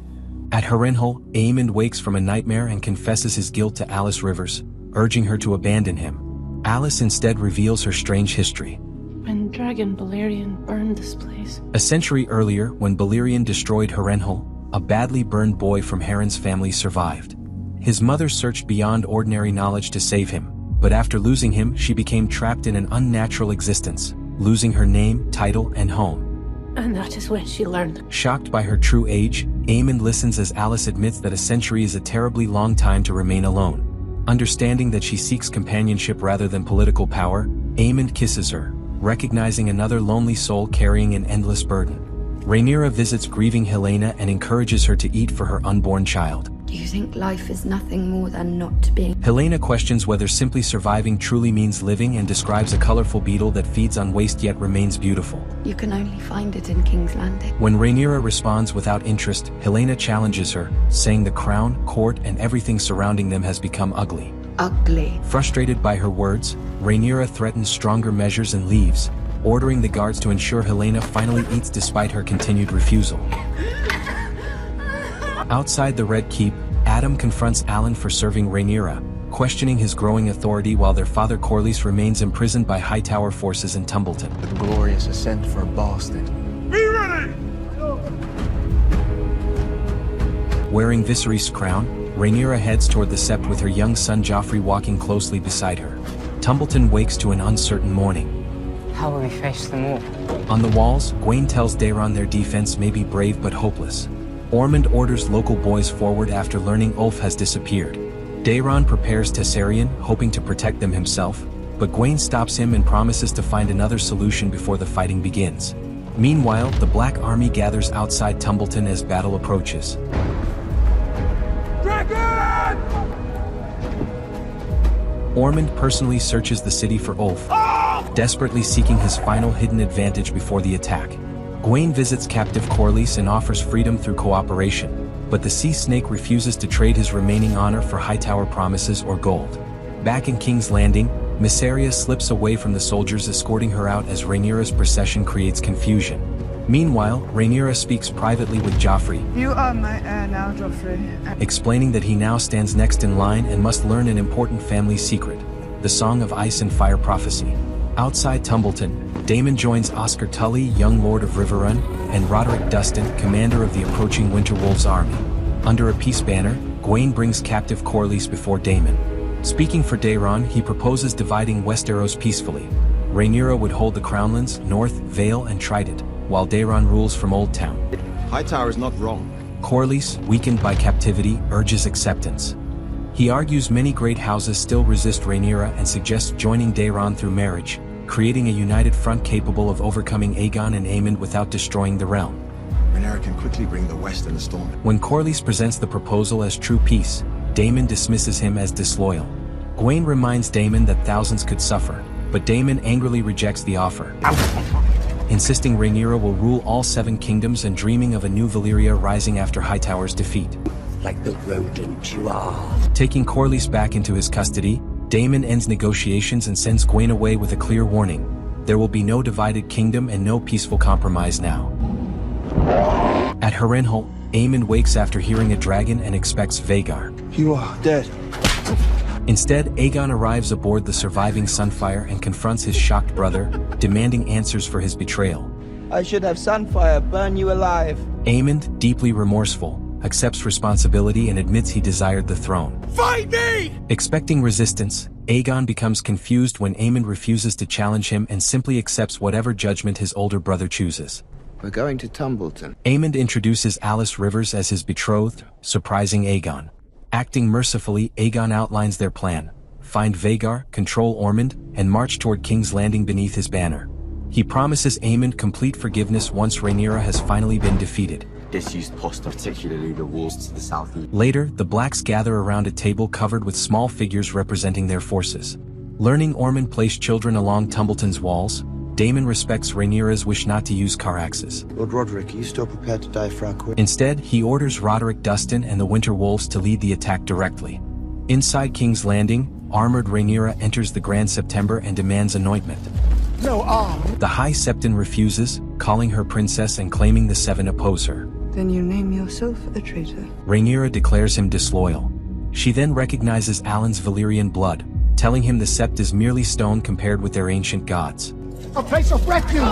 Speaker 1: At Harrenhal, Aemond wakes from a nightmare and confesses his guilt to Alice Rivers, urging her to abandon him. Alice instead reveals her strange history.
Speaker 10: When Dragon Balerion burned this place.
Speaker 1: A century earlier, when Balerion destroyed Harrenhal, a badly burned boy from Harren's family survived. His mother searched beyond ordinary knowledge to save him, but after losing him, she became trapped in an unnatural existence, losing her name, title, and home.
Speaker 10: And that is when she learned.
Speaker 1: Shocked by her true age, Aemond listens as Alice admits that a century is a terribly long time to remain alone. Understanding that she seeks companionship rather than political power, Aemond kisses her, recognizing another lonely soul carrying an endless burden. Rhaenyra visits grieving Helaena and encourages her to eat for her unborn child.
Speaker 16: Do you think life is nothing more than not being?
Speaker 1: Helaena questions whether simply surviving truly means living and describes a colorful beetle that feeds on waste yet remains beautiful.
Speaker 16: You can only find it in King's Landing.
Speaker 1: When Rhaenyra responds without interest, Helaena challenges her, saying the crown, court, and everything surrounding them has become ugly.
Speaker 16: Ugly.
Speaker 1: Frustrated by her words, Rhaenyra threatens stronger measures and leaves, ordering the guards to ensure Helaena finally eats despite her continued refusal. Outside the Red Keep, Adam confronts Alan for serving Rhaenyra, questioning his growing authority while their father Corlys remains imprisoned by Hightower forces in Tumbleton.
Speaker 2: The glorious ascent for a bastard.
Speaker 23: Be ready!
Speaker 1: Wearing Viserys' crown, Rhaenyra heads toward the Sept with her young son Joffrey walking closely beside her. Tumbleton wakes to an uncertain morning.
Speaker 14: How will we face them all?
Speaker 1: On the walls, Gwaine tells Daemon their defense may be brave but hopeless. Aemond orders local boys forward after learning Ulf has disappeared. Daemon prepares Tessarion, hoping to protect them himself, but Gwaine stops him and promises to find another solution before the fighting begins. Meanwhile, the Black Army gathers outside Tumbleton as battle approaches.
Speaker 23: Dragon!
Speaker 1: Aemond personally searches the city for Ulf, desperately seeking his final hidden advantage before the attack. Gwaine visits captive Corlys and offers freedom through cooperation, but the Sea Snake refuses to trade his remaining honor for Hightower promises or gold. Back in King's Landing, Mysaria slips away from the soldiers escorting her out as Rhaenyra's procession creates confusion. Meanwhile, Rhaenyra speaks privately with Joffrey.
Speaker 5: You are my heir now, Joffrey.
Speaker 1: Explaining that he now stands next in line and must learn an important family secret. the Song of Ice and Fire prophecy. Outside Tumbleton, Daemon joins Oscar Tully, young Lord of Riverrun, and Roderick Dustin, commander of the approaching Winterwolves' army. Under a peace banner, Gwaine brings captive Corlys before Daemon. Speaking for Daemon, he proposes dividing Westeros peacefully. Rhaenyra would hold the Crownlands, North, Vale, and Trident, while Daemon rules from Old Town.
Speaker 8: Hightower is not wrong.
Speaker 1: Corlys, weakened by captivity, urges acceptance. He argues many great houses still resist Rhaenyra and suggests joining Daemon through marriage, creating a united front capable of overcoming Aegon and Aemond without destroying the realm.
Speaker 8: Rhaenyra can quickly bring the West in a storm.
Speaker 1: When Corlys presents the proposal as true peace, Daemon dismisses him as disloyal. Gwaine reminds Daemon that thousands could suffer, but Daemon angrily rejects the offer, insisting Rhaenyra will rule all 7 kingdoms and dreaming of a new Valyria rising after Hightower's defeat.
Speaker 15: Like the rodent you are.
Speaker 1: Taking Corlys back into his custody, Daemon ends negotiations and sends Gwaine away with a clear warning. There will be no divided kingdom and no peaceful compromise now. At Harrenhal, Aemond wakes after hearing a dragon and expects Vhagar.
Speaker 6: You are dead.
Speaker 1: Instead, Aegon arrives aboard the surviving Sunfire and confronts his shocked brother, demanding answers for his betrayal.
Speaker 19: I should have Sunfire burn you alive.
Speaker 1: Aemond, deeply remorseful, accepts responsibility and admits he desired the throne.
Speaker 23: Fight me!
Speaker 1: Expecting resistance, Aegon becomes confused when Aemond refuses to challenge him and simply accepts whatever judgment his older brother chooses.
Speaker 19: We're going to Tumbleton.
Speaker 1: Aemond introduces Alice Rivers as his betrothed, surprising Aegon. Acting mercifully, Aegon outlines their plan: find Vhagar, control Ormond, and march toward King's Landing beneath his banner. He promises Aemond complete forgiveness once Rhaenyra has finally been defeated.
Speaker 20: Disused post, particularly the walls to the southeast.
Speaker 1: Later, the Blacks gather around a table covered with small figures representing their forces. Learning Ormond placed children along Tumbleton's walls, Daemon respects Rhaenyra's wish not to use Caraxes.
Speaker 6: Lord Roderick, are you still prepared to die for our queen?
Speaker 1: Instead, he orders Roderick Dustin and the Winter Wolves to lead the attack directly. Inside King's Landing, armored Rhaenyra enters the Grand September and demands anointment.
Speaker 23: No arm.
Speaker 1: The High Septon refuses, calling her princess and claiming the 7 oppose her.
Speaker 5: Then you name yourself a traitor.
Speaker 1: Rhaenyra declares him disloyal. She then recognizes Alan's Valyrian blood, telling him the Sept is merely stone compared with their ancient gods.
Speaker 23: A place of refuge!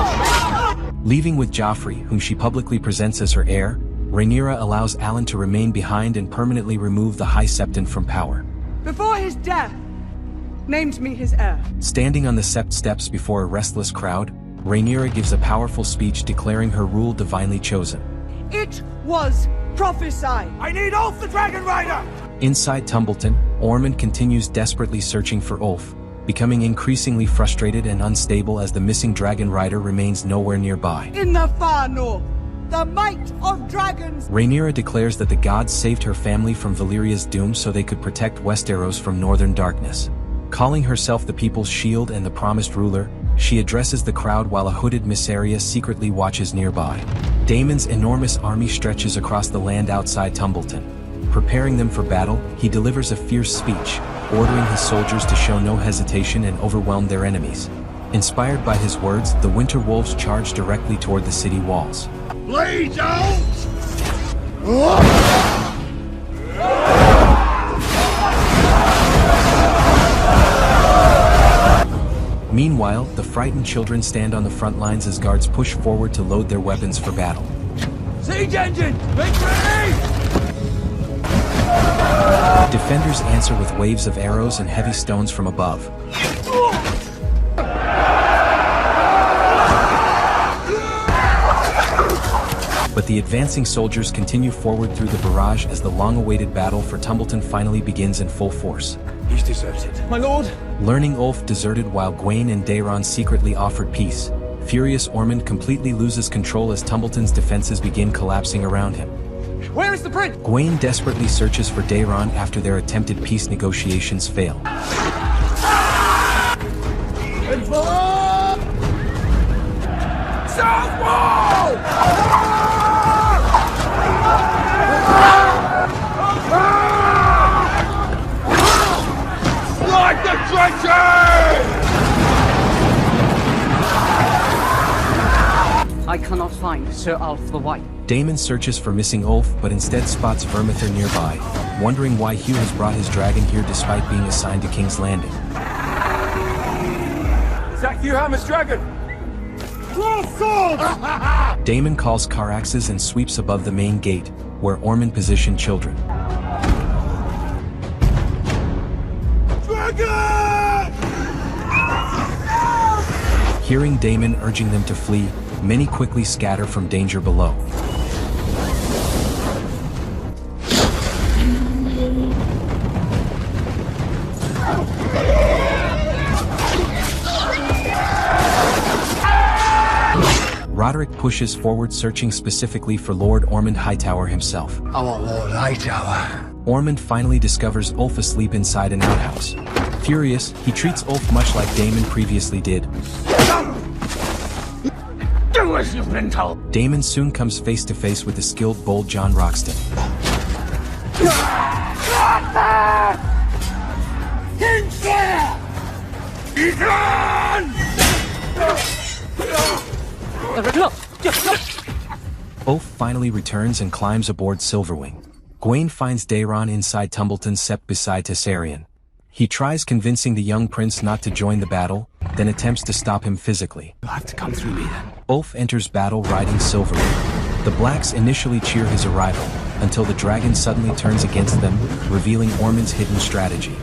Speaker 1: Leaving with Joffrey, whom she publicly presents as her heir, Rhaenyra allows Alan to remain behind and permanently remove the High Septon from power.
Speaker 5: Before his death, named me his heir.
Speaker 1: Standing on the Sept steps before a restless crowd, Rhaenyra gives a powerful speech declaring her rule divinely chosen.
Speaker 5: It was prophesied.
Speaker 23: I need Ulf the Dragon Rider!
Speaker 1: Inside Tumbleton, Ormond continues desperately searching for Ulf, becoming increasingly frustrated and unstable as the missing dragon rider remains nowhere nearby.
Speaker 5: In the far north, the might of dragons!
Speaker 1: Rhaenyra declares that the gods saved her family from Valyria's doom so they could protect Westeros from northern darkness. Calling herself the people's shield and the promised ruler, she addresses the crowd while a hooded Mysaria secretly watches nearby. Daemon's enormous army stretches across the land outside Tumbleton. Preparing them for battle, he delivers a fierce speech, ordering his soldiers to show no hesitation and overwhelm their enemies. Inspired by his words, the Winter Wolves charge directly toward the city walls.
Speaker 23: Blades out!
Speaker 1: Meanwhile, the frightened children stand on the front lines as guards push forward to load their weapons for battle.
Speaker 23: Siege engine! Make ready!
Speaker 1: Defenders answer with waves of arrows and heavy stones from above. But the advancing soldiers continue forward through the barrage as the long-awaited battle for Tumbleton finally begins in full force.
Speaker 23: He's deserted. My lord!
Speaker 1: Learning Ulf deserted while Gwaine and Daemon secretly offered peace, furious Ormond completely loses control as Tumbleton's defenses begin collapsing around him.
Speaker 23: Where is the prince?
Speaker 1: Gwaine desperately searches for Daemon after their attempted peace negotiations fail.
Speaker 23: South Wall! Like the trenches!
Speaker 14: I cannot find Sir Ulf the White.
Speaker 1: Daemon searches for missing Ulf, but instead spots Vermithor nearby, wondering why Hugh has brought his dragon here despite being assigned to King's Landing.
Speaker 23: you, Hammer's dragon!
Speaker 1: Daemon calls Caraxes and sweeps above the main gate, where Aemond positioned children.
Speaker 23: Dragon!
Speaker 1: Hearing Daemon urging them to flee, many quickly scatter from danger below. Roderick pushes forward, searching specifically for Lord Aemond Hightower himself.
Speaker 23: I want Lord Hightower.
Speaker 1: Aemond finally discovers Ulf asleep inside an outhouse. Furious, he treats Ulf much like Daemon previously did.
Speaker 23: Do as you've been told.
Speaker 1: Daemon soon comes face to face with the skilled bold Jon Roxton. Ulf finally returns and climbs aboard Silverwing. Gwaine finds Daeron inside Tumbleton's sept beside Targaryen. He tries convincing the young prince not to join the battle, then attempts to stop him physically.
Speaker 23: You'll have to come through me then.
Speaker 1: Ulf enters battle riding Silverwing. The Blacks initially cheer his arrival, until the dragon suddenly turns against them, revealing Aemond's hidden strategy.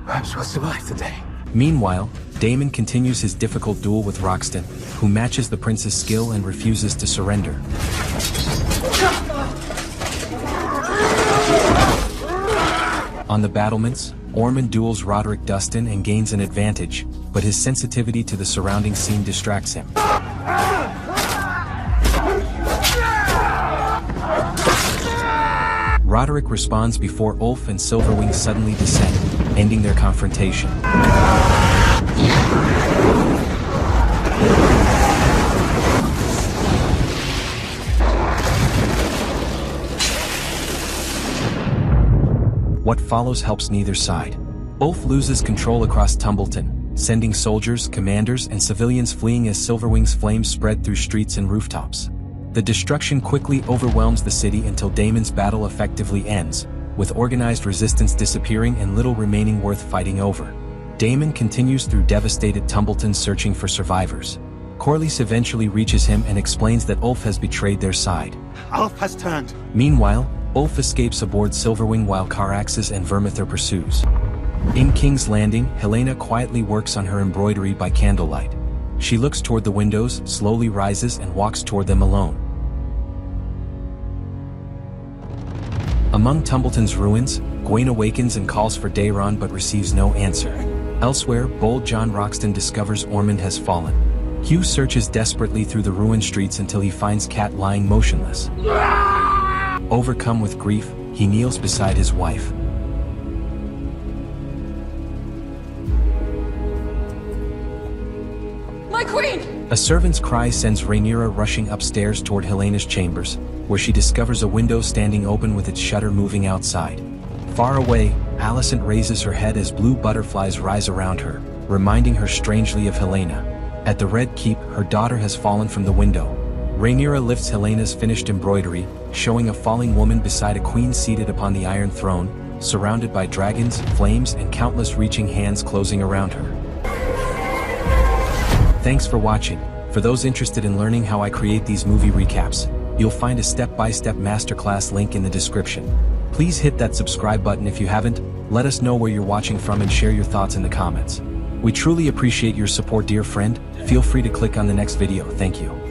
Speaker 23: Perhaps we'll survive the day.
Speaker 1: Meanwhile, Daemon continues his difficult duel with Roxton, who matches the prince's skill and refuses to surrender. On the battlements, Aemond duels Roderick Dustin and gains an advantage, but his sensitivity to the surrounding scene distracts him. Roderick responds before Ulf and Silverwing suddenly descend, ending their confrontation. What follows helps neither side. Ulf loses control across Tumbleton, sending soldiers, commanders, and civilians fleeing as Silverwing's flames spread through streets and rooftops. The destruction quickly overwhelms the city until Daemon's battle effectively ends, with organized resistance disappearing and little remaining worth fighting over. Daemon continues through devastated Tumbleton searching for survivors. Corlys eventually reaches him and explains that Ulf has betrayed their side.
Speaker 23: Ulf has turned.
Speaker 1: Meanwhile, Ulf escapes aboard Silverwing while Caraxes and Vermithor pursues. In King's Landing, Helaena quietly works on her embroidery by candlelight. She looks toward the windows, slowly rises and walks toward them alone. Among Tumbleton's ruins, Gwaine awakens and calls for Daeron but receives no answer. Elsewhere, bold Jon Roxton discovers Aemond has fallen. Hugh searches desperately through the ruined streets until he finds Cat lying motionless. Overcome with grief, he kneels beside his wife.
Speaker 13: My queen!
Speaker 1: A servant's cry sends Rhaenyra rushing upstairs toward Helena's chambers, where she discovers a window standing open with its shutter moving outside. Far away, Alicent raises her head as blue butterflies rise around her, reminding her strangely of Helaena. At the Red Keep, her daughter has fallen from the window. Rhaenyra lifts Helena's finished embroidery, showing a falling woman beside a queen seated upon the Iron Throne, surrounded by dragons, flames, and countless reaching hands closing around her. Thanks for watching. For those interested in learning how I create these movie recaps, you'll find a step-by-step masterclass link in the description. Please hit that subscribe button if you haven't, let us know where you're watching from and share your thoughts in the comments. We truly appreciate your support, dear friend. Feel free to click on the next video. Thank you.